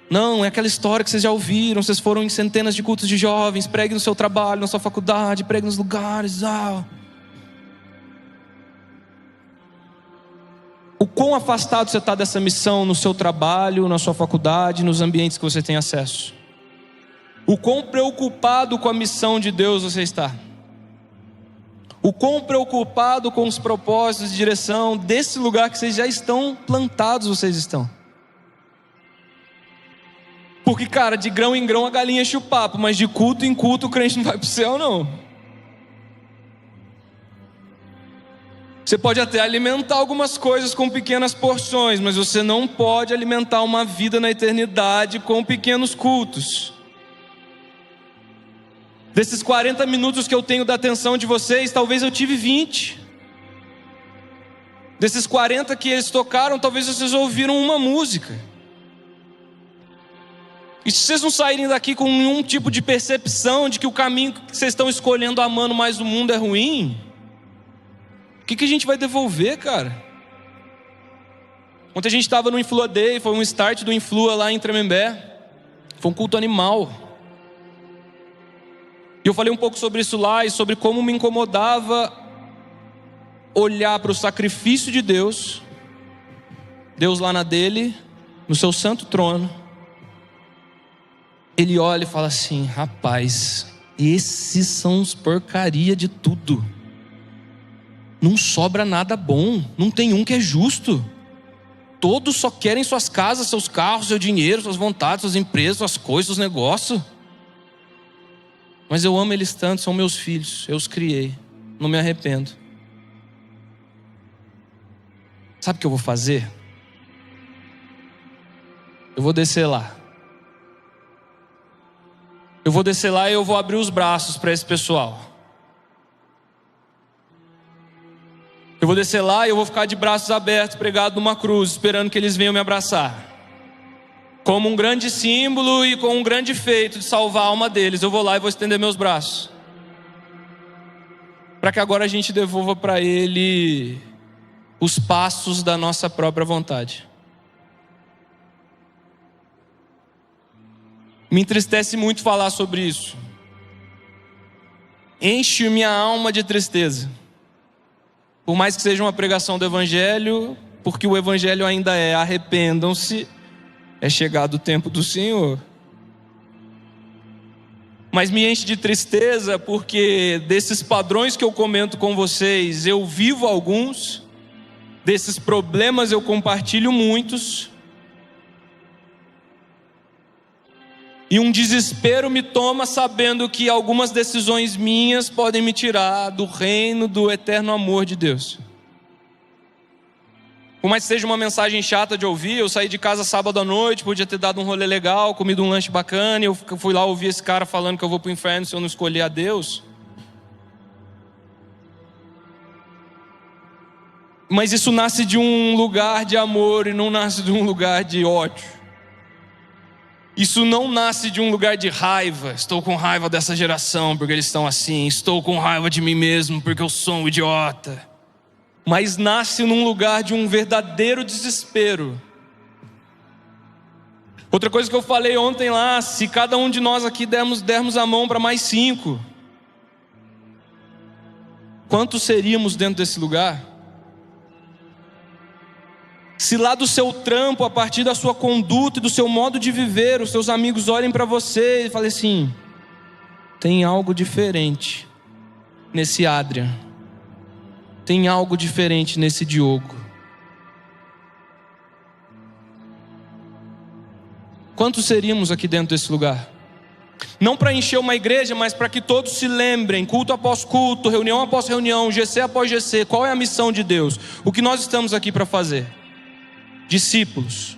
Não, é aquela história que vocês já ouviram. Vocês foram em centenas de cultos de jovens. Pregue no seu trabalho, na sua faculdade, pregue nos lugares. O quão afastado você está dessa missão no seu trabalho, na sua faculdade, nos ambientes que você tem acesso? O quão preocupado com a missão de Deus você está? O quão preocupado com os propósitos de direção desse lugar que vocês já estão plantados, vocês estão? Porque, cara, de grão em grão a galinha enche o papo, mas de culto em culto o crente não vai para o céu, não. Você pode até alimentar algumas coisas com pequenas porções, mas você não pode alimentar uma vida na eternidade com pequenos cultos. Desses 40 minutos que eu tenho da atenção de vocês, talvez eu tive 20. Desses 40 que eles tocaram, talvez vocês ouviram uma música. E se vocês não saírem daqui com nenhum tipo de percepção de que o caminho que vocês estão escolhendo amando mais o mundo é ruim, o que a gente vai devolver, cara? Ontem a gente estava no Influa Day, foi um start do Influa lá em Tremembé. Foi um culto animal. E eu falei um pouco sobre isso lá e sobre como me incomodava olhar para o sacrifício de Deus, Deus lá na dele, no seu santo trono. Ele olha e fala assim: rapaz, esses são os porcaria de tudo. Não sobra nada bom, não tem um que é justo. Todos só querem suas casas, seus carros, seu dinheiro, suas vontades, suas empresas, suas coisas, seus negócios. Mas eu amo eles tanto, são meus filhos, eu os criei, não me arrependo. Sabe o que eu vou fazer? Eu vou descer lá. Eu vou descer lá e eu vou abrir os braços para esse pessoal. Eu vou descer lá e eu vou ficar de braços abertos, pregado numa cruz, esperando que eles venham me abraçar. Como um grande símbolo e com um grande feito de salvar a alma deles, eu vou lá e vou estender meus braços. Para que agora a gente devolva para ele os passos da nossa própria vontade. Me entristece muito falar sobre isso. Enche minha alma de tristeza. Por mais que seja uma pregação do Evangelho, porque o Evangelho ainda é: arrependam-se, é chegado o tempo do Senhor. Mas me enche de tristeza porque desses padrões que eu comento com vocês, eu vivo alguns. Desses problemas eu compartilho muitos. E um desespero me toma sabendo que algumas decisões minhas podem me tirar do reino do eterno amor de Deus. Por mais que seja uma mensagem chata de ouvir, eu saí de casa sábado à noite, podia ter dado um rolê legal, comido um lanche bacana, e eu fui lá ouvir esse cara falando que eu vou para o inferno se eu não escolher a Deus. Mas isso nasce de um lugar de amor e não nasce de um lugar de ódio. Isso não nasce de um lugar de raiva. Estou com raiva dessa geração porque eles estão assim. Estou com raiva de mim mesmo porque eu sou um idiota. Mas nasce num lugar de um verdadeiro desespero. Outra coisa que eu falei ontem lá, se cada um de nós aqui dermos a mão para mais 5, quantos seríamos dentro desse lugar? Se lá do seu trampo, a partir da sua conduta e do seu modo de viver, os seus amigos olhem para você e falem assim: tem algo diferente nesse Adrian, tem algo diferente nesse Diogo. Quantos seríamos aqui dentro desse lugar? Não para encher uma igreja, mas para que todos se lembrem, culto após culto, reunião após reunião, GC após GC, qual é a missão de Deus? O que nós estamos aqui para fazer? Discípulos.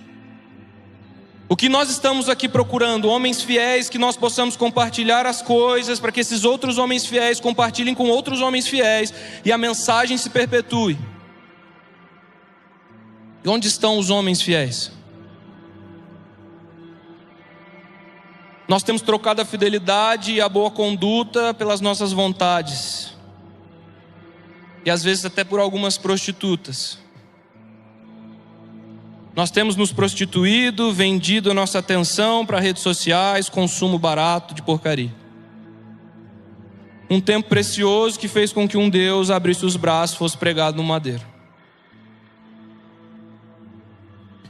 O que nós estamos aqui procurando? Homens fiéis, que nós possamos compartilhar as coisas, para que esses outros homens fiéis compartilhem com outros homens fiéis, e a mensagem se perpetue. E onde estão os homens fiéis? Nós temos trocado a fidelidade e a boa conduta pelas nossas vontades, e às vezes até por algumas prostitutas. Nós temos nos prostituído, vendido a nossa atenção para redes sociais, consumo barato de porcaria. Um tempo precioso que fez com que um Deus abrisse os braços e fosse pregado no madeiro.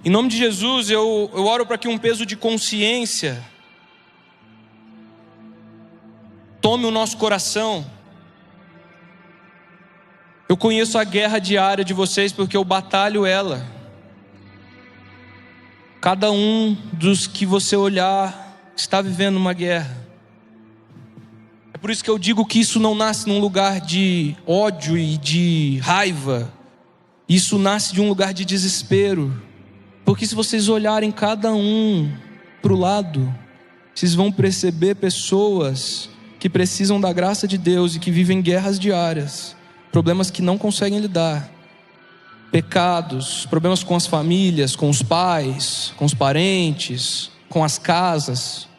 Em nome de Jesus, eu oro para que um peso de consciência tome o nosso coração. Eu conheço a guerra diária de vocês porque eu batalho ela. Cada um dos que você olhar está vivendo uma guerra. É por isso que eu digo que isso não nasce num lugar de ódio e de raiva. Isso nasce de um lugar de desespero. Porque se vocês olharem cada um para o lado, vocês vão perceber pessoas que precisam da graça de Deus e que vivem guerras diárias, problemas que não conseguem lidar, pecados, problemas com as famílias, com os pais, com os parentes, com as casas.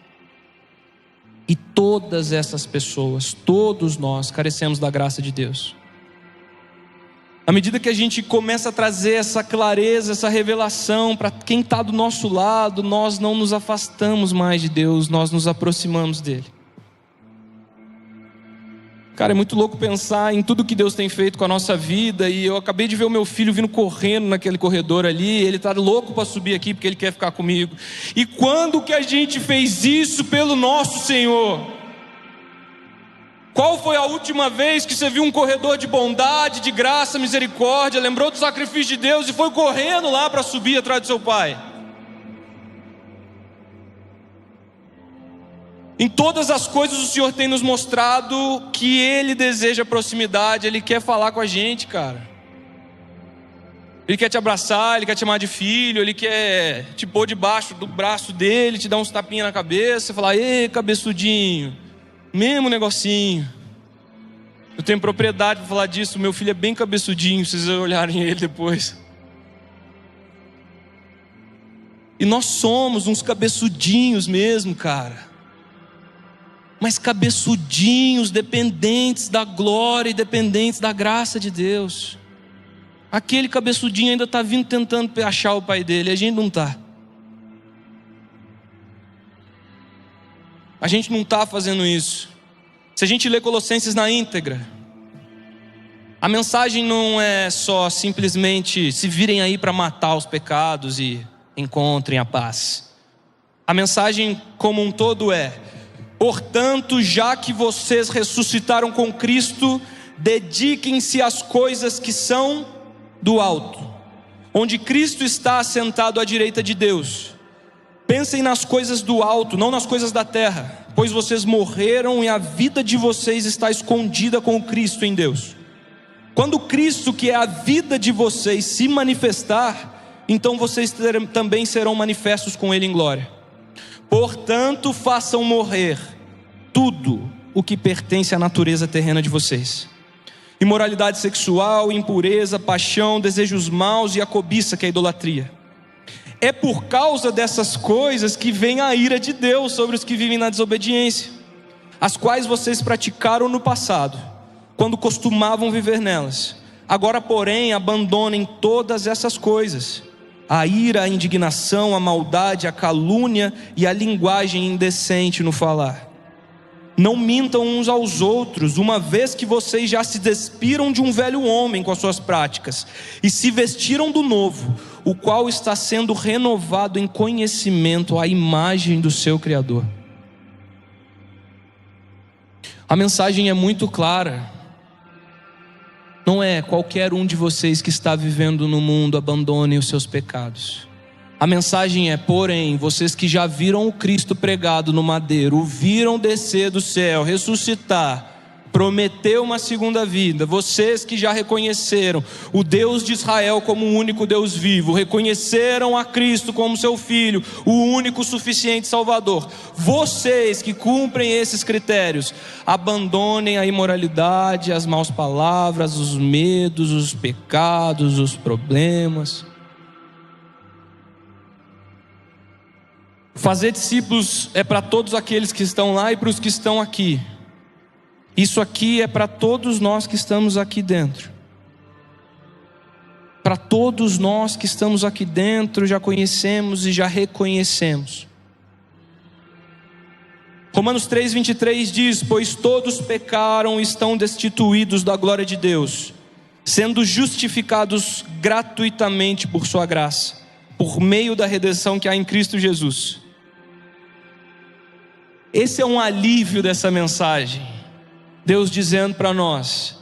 E todas essas pessoas, todos nós carecemos da graça de Deus. À medida que a gente começa a trazer essa clareza, essa revelação para quem está do nosso lado, nós não nos afastamos mais de Deus, nós nos aproximamos dele. Cara, é muito louco pensar em tudo que Deus tem feito com a nossa vida. E eu acabei de ver o meu filho vindo correndo naquele corredor ali. Ele está louco para subir aqui porque ele quer ficar comigo. E quando que a gente fez isso pelo nosso Senhor? Qual foi a última vez que você viu um corredor de bondade, de graça, misericórdia, lembrou do sacrifício de Deus e foi correndo lá para subir atrás do seu pai? Em todas as coisas o Senhor tem nos mostrado que Ele deseja proximidade, Ele quer falar com a gente, cara. Ele quer te abraçar, Ele quer te chamar de filho, Ele quer te pôr debaixo do braço dEle, te dar uns tapinhas na cabeça, falar: ei, cabeçudinho, mesmo negocinho. Eu tenho propriedade para falar disso, meu filho é bem cabeçudinho, se vocês olharem ele depois. E nós somos uns cabeçudinhos mesmo, cara. Mas cabeçudinhos, dependentes da glória e dependentes da graça de Deus. Aquele cabeçudinho ainda está vindo tentando achar o pai dele, a gente não está. A gente não está fazendo isso. Se a gente ler Colossenses na íntegra, a mensagem não é só simplesmente se virem aí para matar os pecados e encontrem a paz. A mensagem como um todo é: portanto, já que vocês ressuscitaram com Cristo, dediquem-se às coisas que são do alto, onde Cristo está assentado à direita de Deus. Pensem nas coisas do alto, não nas coisas da terra, pois vocês morreram e a vida de vocês está escondida com Cristo em Deus. Quando Cristo, que é a vida de vocês, se manifestar, então vocês também serão manifestos com Ele em glória. Portanto, façam morrer tudo o que pertence à natureza terrena de vocês: imoralidade sexual, impureza, paixão, desejos maus e a cobiça, que é a idolatria. É por causa dessas coisas que vem a ira de Deus sobre os que vivem na desobediência, as quais vocês praticaram no passado, quando costumavam viver nelas. Agora, porém, abandonem todas essas coisas: a ira, a indignação, a maldade, a calúnia e a linguagem indecente no falar. Não mintam uns aos outros, uma vez que vocês já se despiram de um velho homem com as suas práticas e se vestiram do novo, o qual está sendo renovado em conhecimento à imagem do seu Criador. A mensagem é muito clara. Não é qualquer um de vocês que está vivendo no mundo abandone os seus pecados. A mensagem é, porém, vocês que já viram o Cristo pregado no madeiro, o viram descer do céu, ressuscitar, prometeu uma segunda vida, vocês que já reconheceram o Deus de Israel como o único Deus vivo, reconheceram a Cristo como seu Filho, o único suficiente Salvador, vocês que cumprem esses critérios, abandonem a imoralidade, as maus palavras, os medos, os pecados, os problemas. Fazer discípulos é para todos aqueles que estão lá e para os que estão aqui. Isso aqui é para todos nós que estamos aqui dentro. Para todos nós que estamos aqui dentro, já conhecemos e já reconhecemos. Romanos 3:23 diz: pois todos pecaram e estão destituídos da glória de Deus, sendo justificados gratuitamente por sua graça, por meio da redenção que há em Cristo Jesus. Esse é um alívio dessa mensagem. Deus dizendo para nós: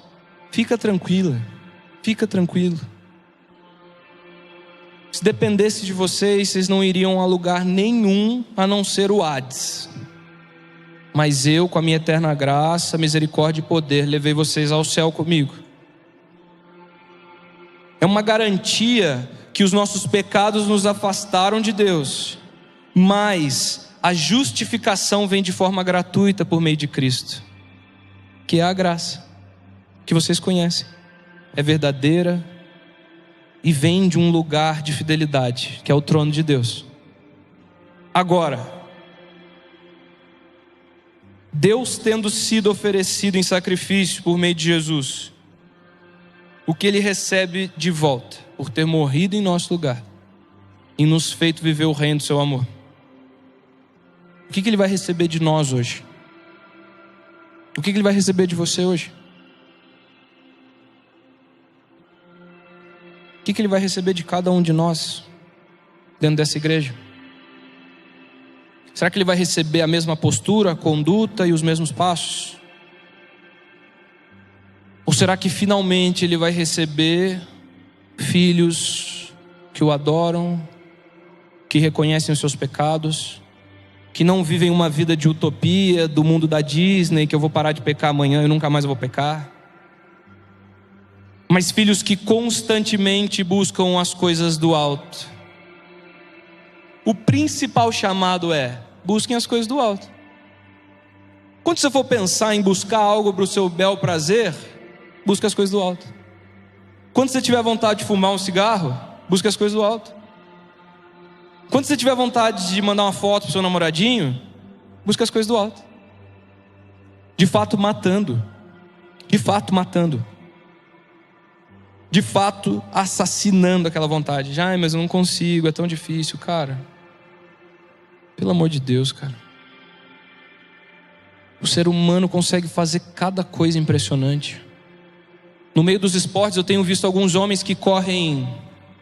fica tranquila, fica tranquilo. Se dependesse de vocês, vocês não iriam a lugar nenhum a não ser o Hades. Mas eu, com a minha eterna graça, misericórdia e poder, levei vocês ao céu comigo. É uma garantia que os nossos pecados nos afastaram de Deus, mas a justificação vem de forma gratuita por meio de Cristo, que é a graça, que vocês conhecem, é verdadeira e vem de um lugar de fidelidade, que é o trono de Deus. Agora, Deus tendo sido oferecido em sacrifício por meio de Jesus, o que Ele recebe de volta, por ter morrido em nosso lugar e nos feito viver o reino do seu amor? O que Ele vai receber de nós hoje? O que Ele vai receber de você hoje? O que Ele vai receber de cada um de nós dentro dessa igreja? Será que Ele vai receber a mesma postura, a conduta e os mesmos passos? Ou será que finalmente Ele vai receber filhos que o adoram, que reconhecem os seus pecados, que não vivem uma vida de utopia do mundo da Disney, que eu vou parar de pecar amanhã e nunca mais vou pecar, mas filhos que constantemente buscam as coisas do alto? O principal chamado é: busquem as coisas do alto. Quando você for pensar em buscar algo para o seu bel prazer, busque as coisas do alto. Quando você tiver vontade de fumar um cigarro, busque as coisas do alto. Quando você tiver vontade de mandar uma foto para o seu namoradinho, busque as coisas do alto. De fato matando. De fato matando. De fato assassinando aquela vontade. Já, mas eu não consigo, é tão difícil, cara. Pelo amor de Deus, cara. O ser humano consegue fazer cada coisa impressionante. No meio dos esportes eu tenho visto alguns homens que correm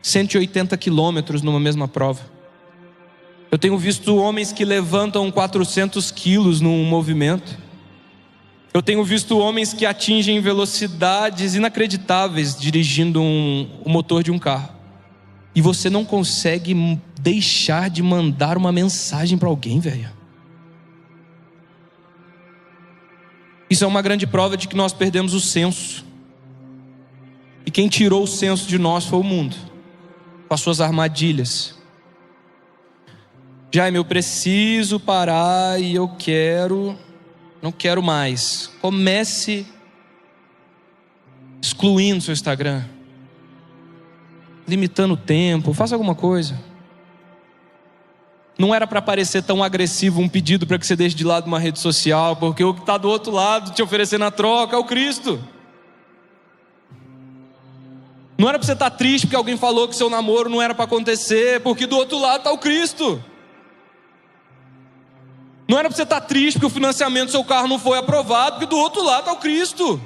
180 quilômetros numa mesma prova. Eu tenho visto homens que levantam 400 quilos num movimento. Eu tenho visto homens que atingem velocidades inacreditáveis dirigindo o motor de um carro. E você não consegue deixar de mandar uma mensagem para alguém, velho. Isso é uma grande prova de que nós perdemos o senso. E quem tirou o senso de nós foi o mundo, com as suas armadilhas. Jaime, eu preciso parar e eu não quero mais. Comece excluindo seu Instagram, limitando o tempo, faça alguma coisa. Não era para parecer tão agressivo um pedido para que você deixe de lado uma rede social, porque o que está do outro lado te oferecendo a troca é o Cristo. Não era para você estar triste porque alguém falou que seu namoro não era para acontecer, porque do outro lado está o Cristo. Não era para você estar triste porque o financiamento do seu carro não foi aprovado, porque do outro lado está o Cristo.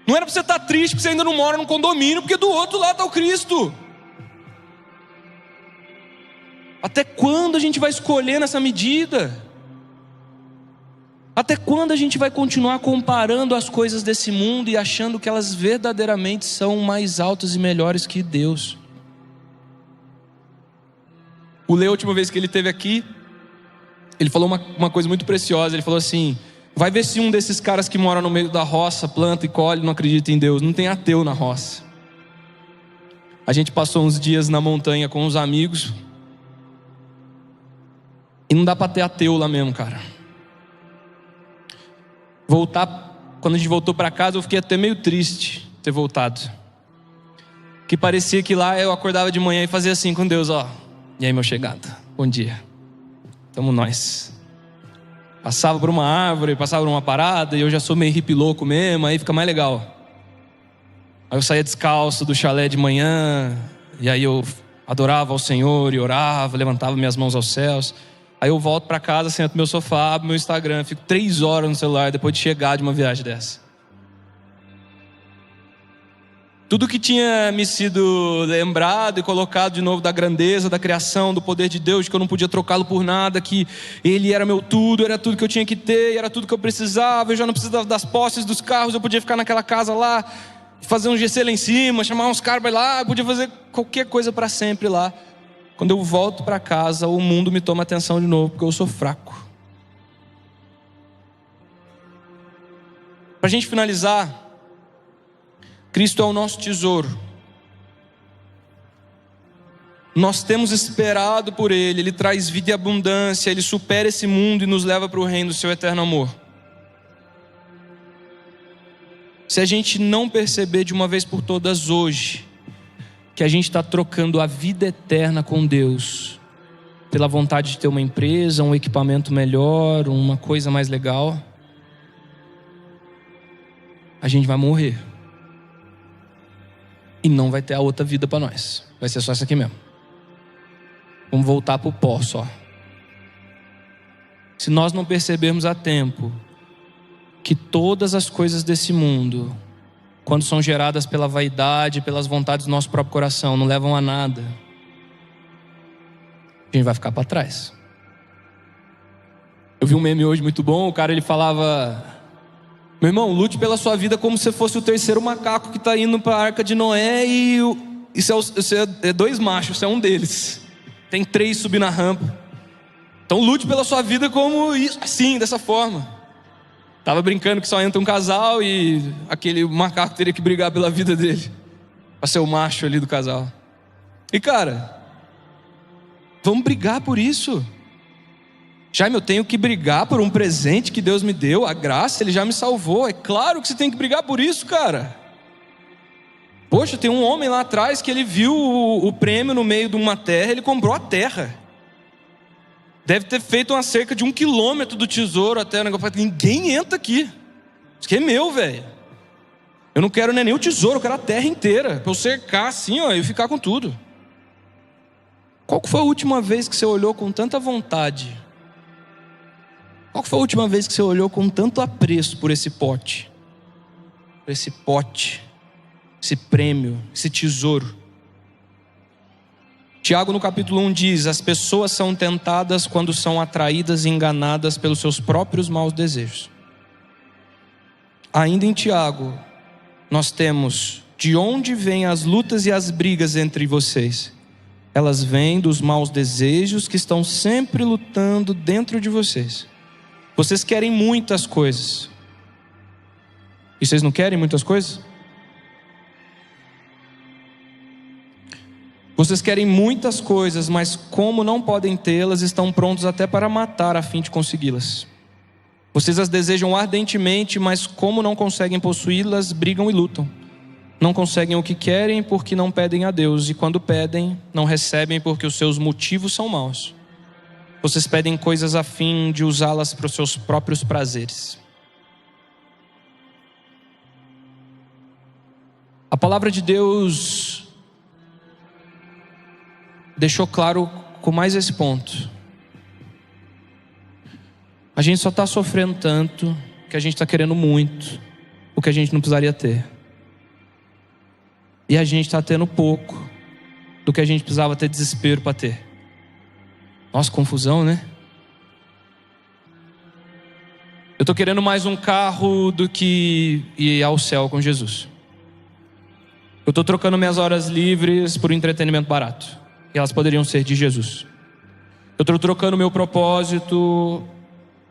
Não era para você estar triste porque você ainda não mora num condomínio, porque do outro lado está o Cristo. Até quando a gente vai escolher nessa medida? Até quando a gente vai continuar comparando as coisas desse mundo e achando que elas verdadeiramente são mais altas e melhores que Deus? O Lê, a última vez que ele esteve aqui, ele falou uma coisa muito preciosa. Ele falou assim: vai ver se um desses caras que mora no meio da roça, planta e colhe, não acredita em Deus. Não tem ateu na roça. A gente passou uns dias na montanha com uns amigos, e não dá para ter ateu lá mesmo, cara. Quando a gente voltou para casa, eu fiquei até meio triste ter voltado. Que parecia que lá eu acordava de manhã e fazia assim com Deus, ó. E aí, meu chegado, bom dia. Tamo nós. Passava por uma árvore, passava por uma parada, e eu já sou meio hippie louco mesmo, aí fica mais legal. Aí eu saía descalço do chalé de manhã, e aí eu adorava ao Senhor e orava, levantava minhas mãos aos céus. Aí eu volto para casa, sento no meu sofá, abro meu Instagram, fico 3 horas no celular depois de chegar de uma viagem dessa. Tudo que tinha me sido lembrado e colocado de novo da grandeza, da criação, do poder de Deus, de que eu não podia trocá-lo por nada, que Ele era meu tudo, era tudo que eu tinha que ter, era tudo que eu precisava, eu já não precisava das posses, dos carros, eu podia ficar naquela casa lá, fazer um GC lá em cima, chamar uns caras lá, eu podia fazer qualquer coisa para sempre lá. Quando eu volto para casa, o mundo me toma atenção de novo, porque eu sou fraco. Para a gente finalizar, Cristo é o nosso tesouro. Nós temos esperado por Ele, Ele traz vida e abundância, Ele supera esse mundo e nos leva para o reino do seu eterno amor. Se a gente não perceber de uma vez por todas hoje, que a gente está trocando a vida eterna com Deus pela vontade de ter uma empresa, um equipamento melhor, uma coisa mais legal, a gente vai morrer e não vai ter a outra vida para nós. Vai ser só essa aqui mesmo. Vamos voltar para o pó só. Se nós não percebermos a tempo que todas as coisas desse mundo, quando são geradas pela vaidade, pelas vontades do nosso próprio coração, não levam a nada, a gente vai ficar para trás. Eu vi um meme hoje muito bom. O cara, ele falava: meu irmão, lute pela sua vida como se fosse o terceiro macaco que está indo para a arca de Noé, e isso é 2 machos, você é um deles. Tem 3 subindo na rampa. Então lute pela sua vida como isso, assim, dessa forma. Tava brincando que só entra um casal e aquele macaco teria que brigar pela vida dele, para ser o macho ali do casal. E cara, vamos brigar por isso. Jaime, eu tenho que brigar por um presente que Deus me deu, a graça, Ele já me salvou. É claro que você tem que brigar por isso, cara. Poxa, tem um homem lá atrás que ele viu o prêmio no meio de uma terra, ele comprou a terra. Deve ter feito uma cerca de 1 quilômetro do tesouro até o negócio. Ninguém entra aqui. Isso aqui é meu, velho. Eu não quero nem o tesouro, eu quero a terra inteira, para eu cercar assim, ó, e ficar com tudo. Qual foi a última vez que você olhou com tanta vontade? Qual foi a última vez que você olhou com tanto apreço por esse pote? Por esse pote, esse prêmio, esse tesouro? Tiago no capítulo 1 diz: as pessoas são tentadas quando são atraídas e enganadas pelos seus próprios maus desejos. Ainda em Tiago, nós temos: de onde vêm as lutas e as brigas entre vocês? Elas vêm dos maus desejos que estão sempre lutando dentro de vocês. Vocês querem muitas coisas. E vocês não querem muitas coisas? Vocês querem muitas coisas, mas como não podem tê-las, estão prontos até para matar a fim de consegui-las. Vocês as desejam ardentemente, mas como não conseguem possuí-las, brigam e lutam. não conseguem o que querem porque não pedem a Deus, e quando pedem, não recebem porque os seus motivos são maus. Vocês pedem coisas a fim de usá-las para os seus próprios prazeres. A palavra de Deus deixou claro com mais esse ponto. A gente só está sofrendo tanto que a gente está querendo muito o que a gente não precisaria ter. E a gente está tendo pouco do que a gente precisava ter desespero para ter. Nossa, confusão, né? Eu estou querendo mais um carro do que ir ao céu com Jesus. Eu estou trocando minhas horas livres por um entretenimento barato, e elas poderiam ser de Jesus. Eu estou trocando meu propósito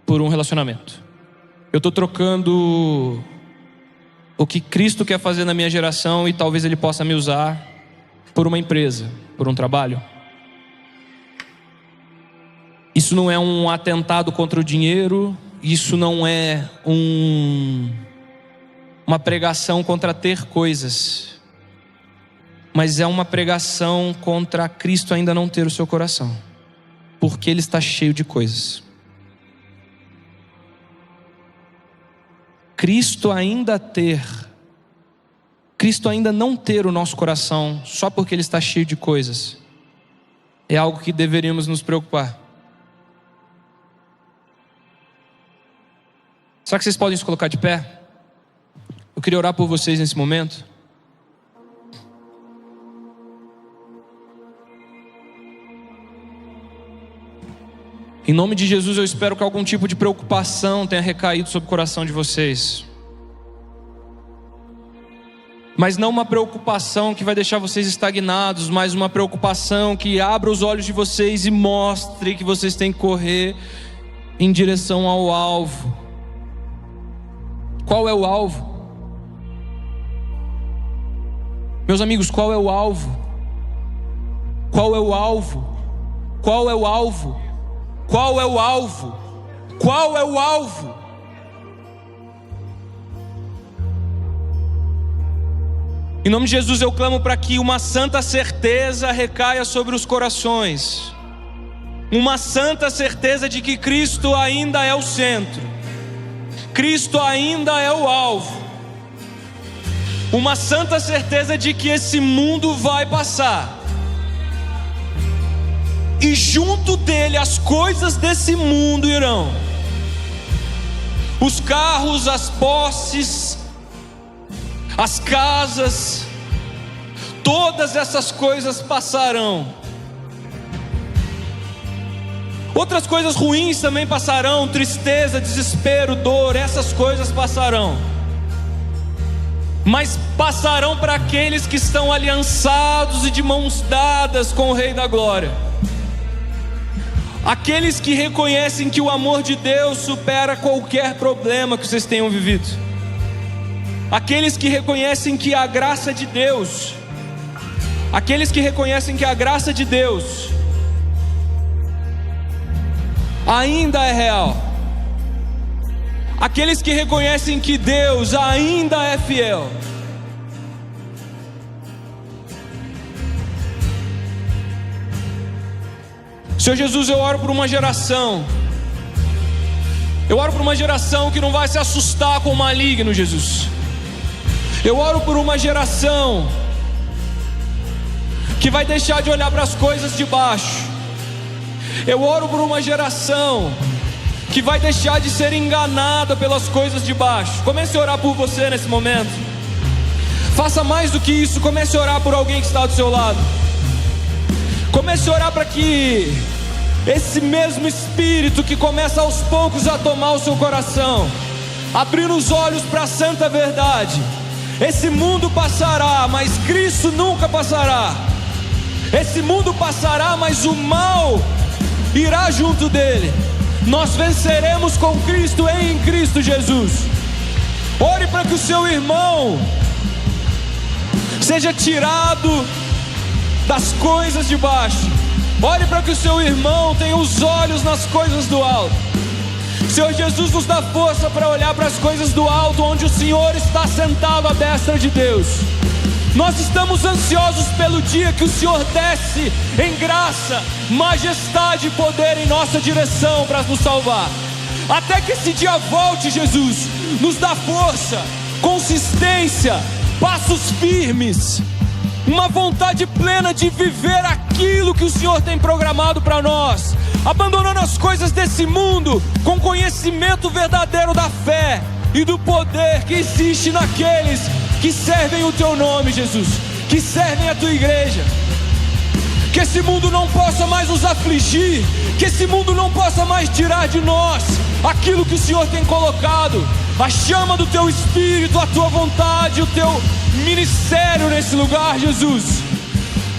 por um relacionamento. Eu estou trocando o que Cristo quer fazer na minha geração, e talvez Ele possa me usar, por uma empresa, por um trabalho. Isso não é um atentado contra o dinheiro. Isso não é uma pregação contra ter coisas, mas é uma pregação contra Cristo ainda não ter o seu coração, porque Ele está cheio de coisas. Cristo ainda não ter o nosso coração só porque Ele está cheio de coisas, é algo que deveríamos nos preocupar. Será que vocês podem se colocar de pé? Eu queria orar por vocês nesse momento. Em nome de Jesus, eu espero que algum tipo de preocupação tenha recaído sobre o coração de vocês. Mas não uma preocupação que vai deixar vocês estagnados, mas uma preocupação que abra os olhos de vocês e mostre que vocês têm que correr em direção ao alvo. Qual é o alvo? Meus amigos, qual é o alvo? Qual é o alvo? Qual é o alvo? Qual é o alvo? Qual é o alvo? Em nome de Jesus eu clamo para que uma santa certeza recaia sobre os corações. Uma santa certeza de que Cristo ainda é o centro. Cristo ainda é o alvo. Uma santa certeza de que esse mundo vai passar, e junto dele as coisas desse mundo irão. Os carros, as posses, as casas, todas essas coisas passarão. Outras coisas ruins também passarão, tristeza, desespero, dor, essas coisas passarão. Mas passarão para aqueles que estão aliançados e de mãos dadas com o Rei da Glória. Aqueles que reconhecem que o amor de Deus supera qualquer problema que vocês tenham vivido. Aqueles que reconhecem que a graça de Deus, aqueles que reconhecem que a graça de Deus ainda é real. Aqueles que reconhecem que Deus ainda é fiel. Senhor Jesus, eu oro por uma geração. Eu oro por uma geração que não vai se assustar com o maligno, Jesus. Eu oro por uma geração que vai deixar de olhar para as coisas de baixo. Eu oro por uma geração que vai deixar de ser enganada pelas coisas de baixo. Comece a orar por você nesse momento. Faça mais do que isso. Comece a orar por alguém que está do seu lado. Comece a orar para que esse mesmo Espírito que começa aos poucos a tomar o seu coração, abrindo os olhos para a santa verdade. Esse mundo passará, mas Cristo nunca passará. Esse mundo passará, mas o mal irá junto dele. Nós venceremos com Cristo em Cristo Jesus. Ore para que o seu irmão seja tirado das coisas de baixo. Ore para que o seu irmão tenha os olhos nas coisas do alto. Senhor Jesus, nos dá força para olhar para as coisas do alto, onde o Senhor está sentado à destra de Deus. Nós estamos ansiosos pelo dia que o Senhor desce em graça, majestade e poder em nossa direção para nos salvar. Até que esse dia volte, Jesus, nos dá força, consistência, passos firmes, uma vontade plena de viver aquilo que o Senhor tem programado para nós, abandonando as coisas desse mundo com conhecimento verdadeiro da fé e do poder que existe naqueles que servem o Teu nome, Jesus, que servem a Tua igreja. Que esse mundo não possa mais nos afligir, que esse mundo não possa mais tirar de nós aquilo que o Senhor tem colocado, a chama do Teu Espírito, a Tua vontade, o Teu ministério nesse lugar, Jesus.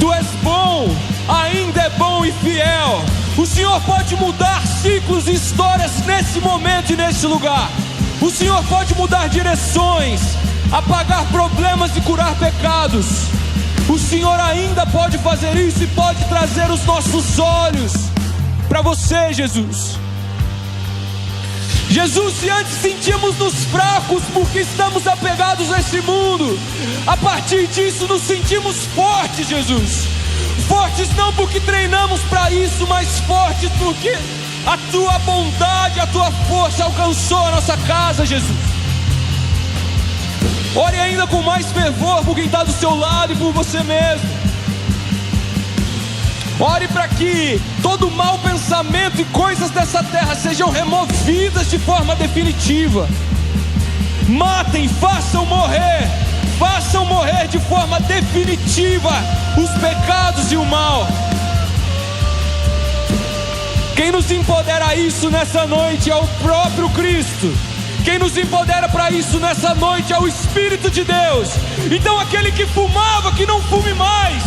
Tu és bom, ainda é bom e fiel. O Senhor pode mudar ciclos e histórias nesse momento e nesse lugar. O Senhor pode mudar direções, apagar problemas e curar pecados. O Senhor ainda pode fazer isso e pode trazer os nossos olhos para você, Jesus. Jesus, se antes sentíamos-nos fracos porque estamos apegados a esse mundo, a partir disso nos sentimos fortes, Jesus. Fortes não porque treinamos para isso, mas fortes porque a Tua bondade, a Tua força alcançou a nossa casa, Jesus. Ore ainda com mais fervor por quem está do seu lado e por você mesmo. Ore para que todo mau pensamento e coisas dessa terra sejam removidas de forma definitiva. Matem, façam morrer de forma definitiva os pecados e o mal. Quem nos empodera a isso nessa noite é o próprio Cristo. Quem nos empodera para isso nessa noite é o Espírito de Deus. Então aquele que fumava, que não fume mais.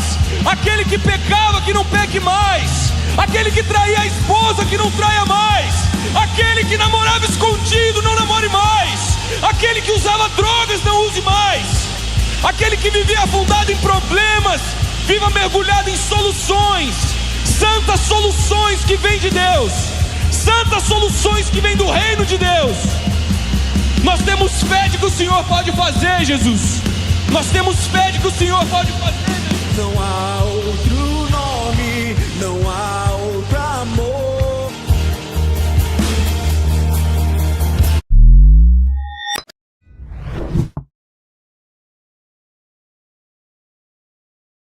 Aquele que pecava, que não peque mais. Aquele que traía a esposa, que não traia mais. Aquele que namorava escondido, não namore mais. Aquele que usava drogas, não use mais. Aquele que vivia afundado em problemas, viva mergulhado em soluções. Santas soluções que vêm de Deus. Santas soluções que vêm do reino de Deus. Nós temos fé de que o Senhor pode fazer, Jesus. Nós temos fé de que o Senhor pode fazer.